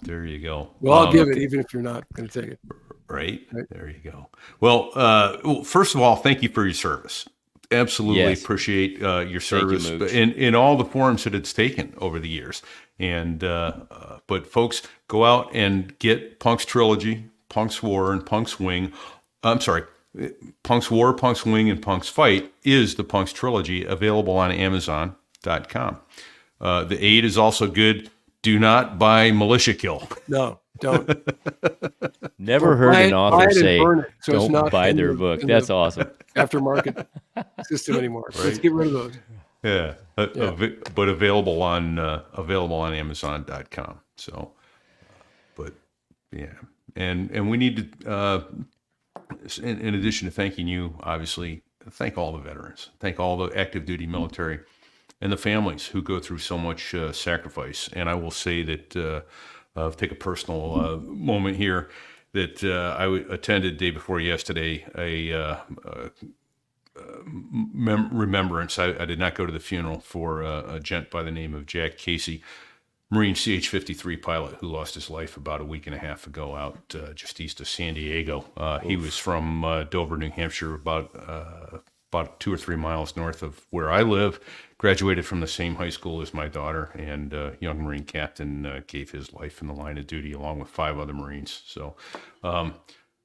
there you go. Well, I'll give it, even if you're not going to take it. Right. There you go. Well, first of all, thank you for your service. Absolutely Yes. appreciate your service Mooch. in all the forms that it's taken over the years. And but folks, go out and get Punk's trilogy, Punk's War, and Punk's Wing. I'm sorry, Punk's War, Punk's Wing, and Punk's Fight is the Punk's trilogy, available on Amazon.com. The aid is also good. Do not buy Militia Kill. No, don't. Never Or heard buy an it- buy author it and say, burn it, so it's don't not buy in their the- book. in That's the- awesome. Aftermarket system anymore. Let's get rid of those. Yeah, but available on Amazon.com. So, but yeah, and we need to, in addition to thanking you, obviously, thank all the veterans, thank all the active duty military, and the families who go through so much sacrifice. And I will say that take a personal moment here that I attended day before yesterday a remembrance. I did not go to the funeral for a gent by the name of Jack Casey, Marine CH-53 pilot who lost his life about a week and a half ago out just east of San Diego. He was from Dover, New Hampshire, about 2 or 3 miles north of where I live. Graduated from the same high school as my daughter, and young Marine captain gave his life in the line of duty along with 5 other Marines. So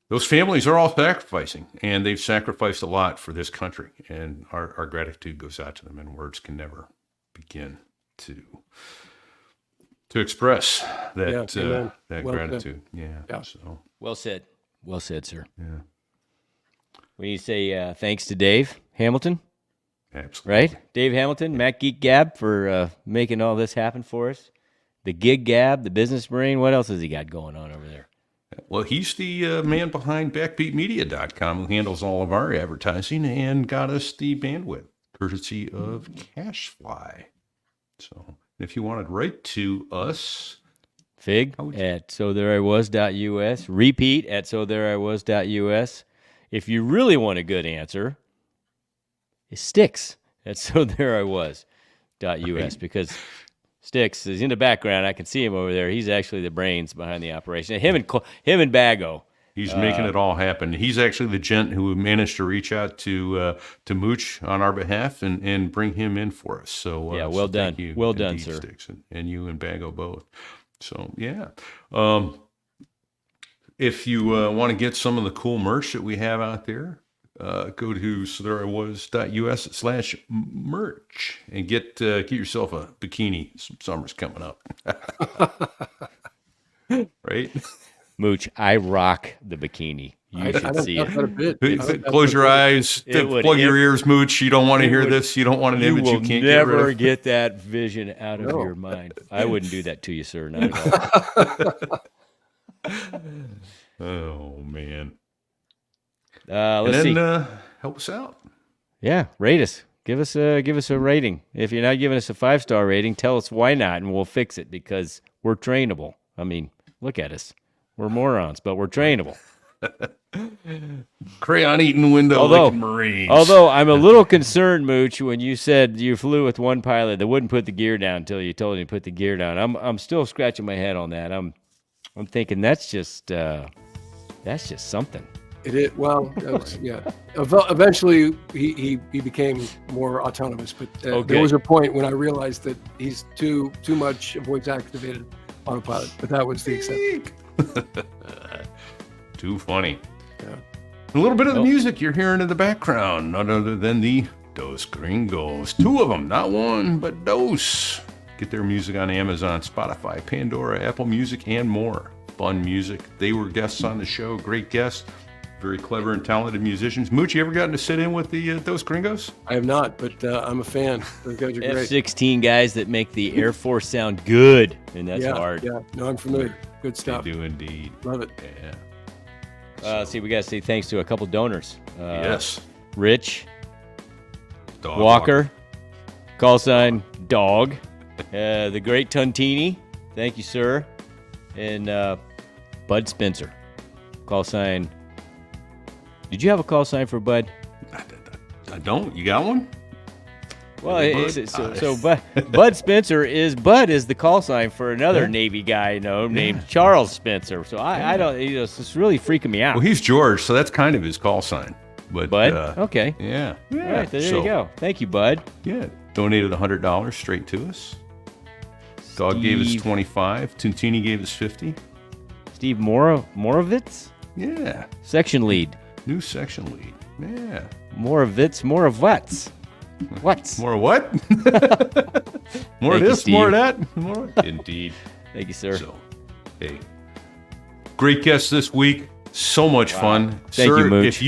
those families are all sacrificing, and they've sacrificed a lot for this country, and our gratitude goes out to them, and words can never begin to express that amen. that Well gratitude. said. Yeah. So Well said. Well said, sir. yeah, We need to say thanks to Dave Hamilton, absolutely. right? Dave Hamilton, Mac Geek Gab, for making all this happen for us. The Gig Gab, the Business Marine. What else has he got going on over there? Well, he's the man behind BackbeatMedia.com, who handles all of our advertising and got us the bandwidth, courtesy of CashFly. So if you wanted to write to us, Fig at sothereiwas.us. Repeat at sothereiwas.us. If you really want a good answer, Sticks. And so there I was, .us, because Sticks is in the background. I can see him over there. He's actually the brains behind the operation. Him and Bago. He's making it all happen. He's actually the gent who managed to reach out to Mooch on our behalf and bring him in for us. So Yeah, well so done. thank you, Well done, indeed, sir. Sticks, and you and Bago both. So yeah, if you want to get some of the cool merch that we have out there, go to sothereiwas.us/merch and get yourself a bikini. Summer's coming up, right? Mooch, I rock the bikini. You should see doubt that a it. bit. Close your eyes, plug your ears, Mooch. You don't want to hear this. You don't want an image you can't get rid never of. get that vision out of your mind. I wouldn't do that to you, sir. Not at all. Oh man! Let's and see. then help us out. Yeah, rate us. Give us a rating. If you're not giving us a 5-star rating, tell us why not, and we'll fix it because we're trainable. I mean, look at us. We're morons, but we're trainable. Crayon eating window like Marines. Although I'm a little concerned, Mooch, when you said you flew with one pilot that wouldn't put the gear down until you told him to put the gear down. I'm still scratching my head on that. I'm thinking that's just something. It is, well, yeah. Eventually, he became more autonomous, but there was a point when I realized that he's too much voice activated autopilot. But that was the exception. Too funny. Yeah. A little bit of the music you're hearing in the background, none other than the Dos Gringos. 2 of them, not one, but dos. Get their music on Amazon, Spotify, Pandora, Apple Music, and more. Fun music. They were guests on the show. Great guests. Very clever and talented musicians. Mooch, you ever gotten to sit in with the Dos Gringos? I have not, but I'm a fan. Those guys are great. F-16 guys that make the Air Force sound good, and that's hard. Yeah, no, I'm familiar. Good stuff. They do indeed. Love it. Yeah. See, we got to say thanks to a couple donors. Yes. Rich, Dog Walker, call sign Dog, the great Tuntini, thank you, sir, and Bud Spencer, call sign. Did you have a call sign for Bud? I don't. You got one? Well, Bud? Bud Spencer is the call sign for another Navy guy, named Charles Spencer. So I don't. It's really freaking me out. Well, he's George, so that's kind of his call sign. But Bud, okay, yeah. all right, there you go. Thank you, Bud. Yeah, donated $100 straight to us. Dog gave us 25. Tuntini gave us 50. Steve Morovitz, Yeah, section lead. new section lead. Yeah. Morovitz, more of what's? What's? More what? More of you, this, more of Steve. that. More. Indeed. Thank you, sir. So, hey, great guest this week. So much fun. Thank Sir, you, Mooch.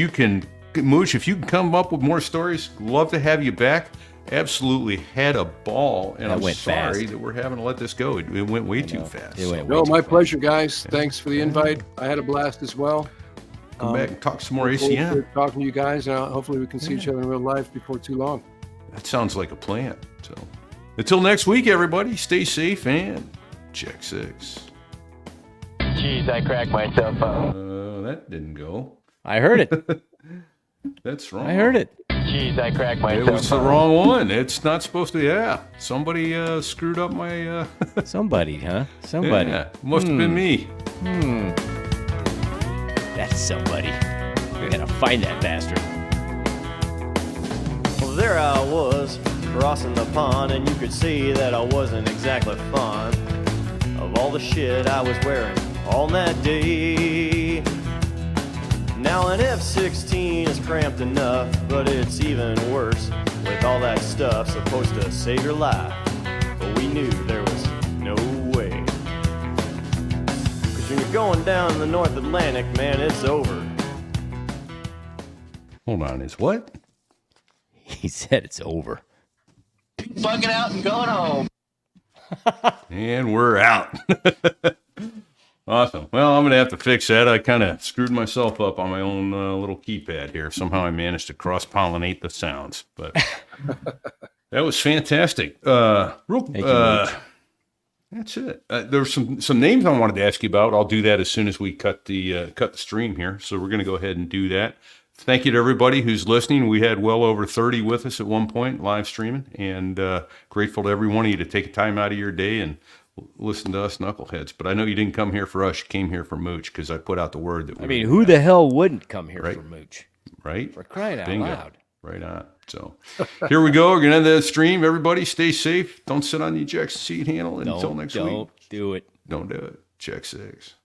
Mooch, if you can come up with more stories, love to have you back. Absolutely had a ball, and That I'm went sorry fast. that we're having to let this go. It went way too fast. It went So, No, my pleasure, guys. Thanks for the invite. I had a blast as well. come back and talk some more Look forward ACM. to talking to you guys, and hopefully we can see each other in real life before too long. That sounds like a plan. So, until next week, everybody, stay safe and check 6. Jeez, I cracked myself up. That didn't go. I heard it. That's wrong. I heard it. Jeez, I cracked It myself was the up. wrong one. It's not supposed to. Yeah, somebody screwed up my. Somebody, huh? Somebody. Yeah, must have been me. That's somebody. We gotta find that bastard. Well, there I was, crossing the pond, and you could see that I wasn't exactly fond of all the shit I was wearing on that day. Now an F-16 is cramped enough, but it's even worse with all that stuff supposed to save your life. But we knew there was no way. 'Cause when you're going down the North Atlantic, man, it's over. Hold on, is what? He said it's over. Bugging out and going home. And we're out. Awesome. Well, I'm going to have to fix that. I kind of screwed myself up on my own little keypad here. Somehow I managed to cross-pollinate the sounds, but that was fantastic. Thank you, Mooch. That's it. There's some names I wanted to ask you about. I'll do that as soon as we cut the stream here. So we're going to go ahead and do that. thank you to everybody who's listening. We had well over 30 with us at one point, live streaming, and grateful to every one of you to take a time out of your day and listen to us knuckleheads. But I know you didn't come here for us. You came here for Mooch because I put out the word that we I mean, who the hell wouldn't come here for Mooch? Right? For crying out Bingo. loud. Right on. So here we go. We're going to end the stream. Everybody stay safe. Don't sit on the ejection seat handle until next week. Don't do it. Don't do it. Check 6.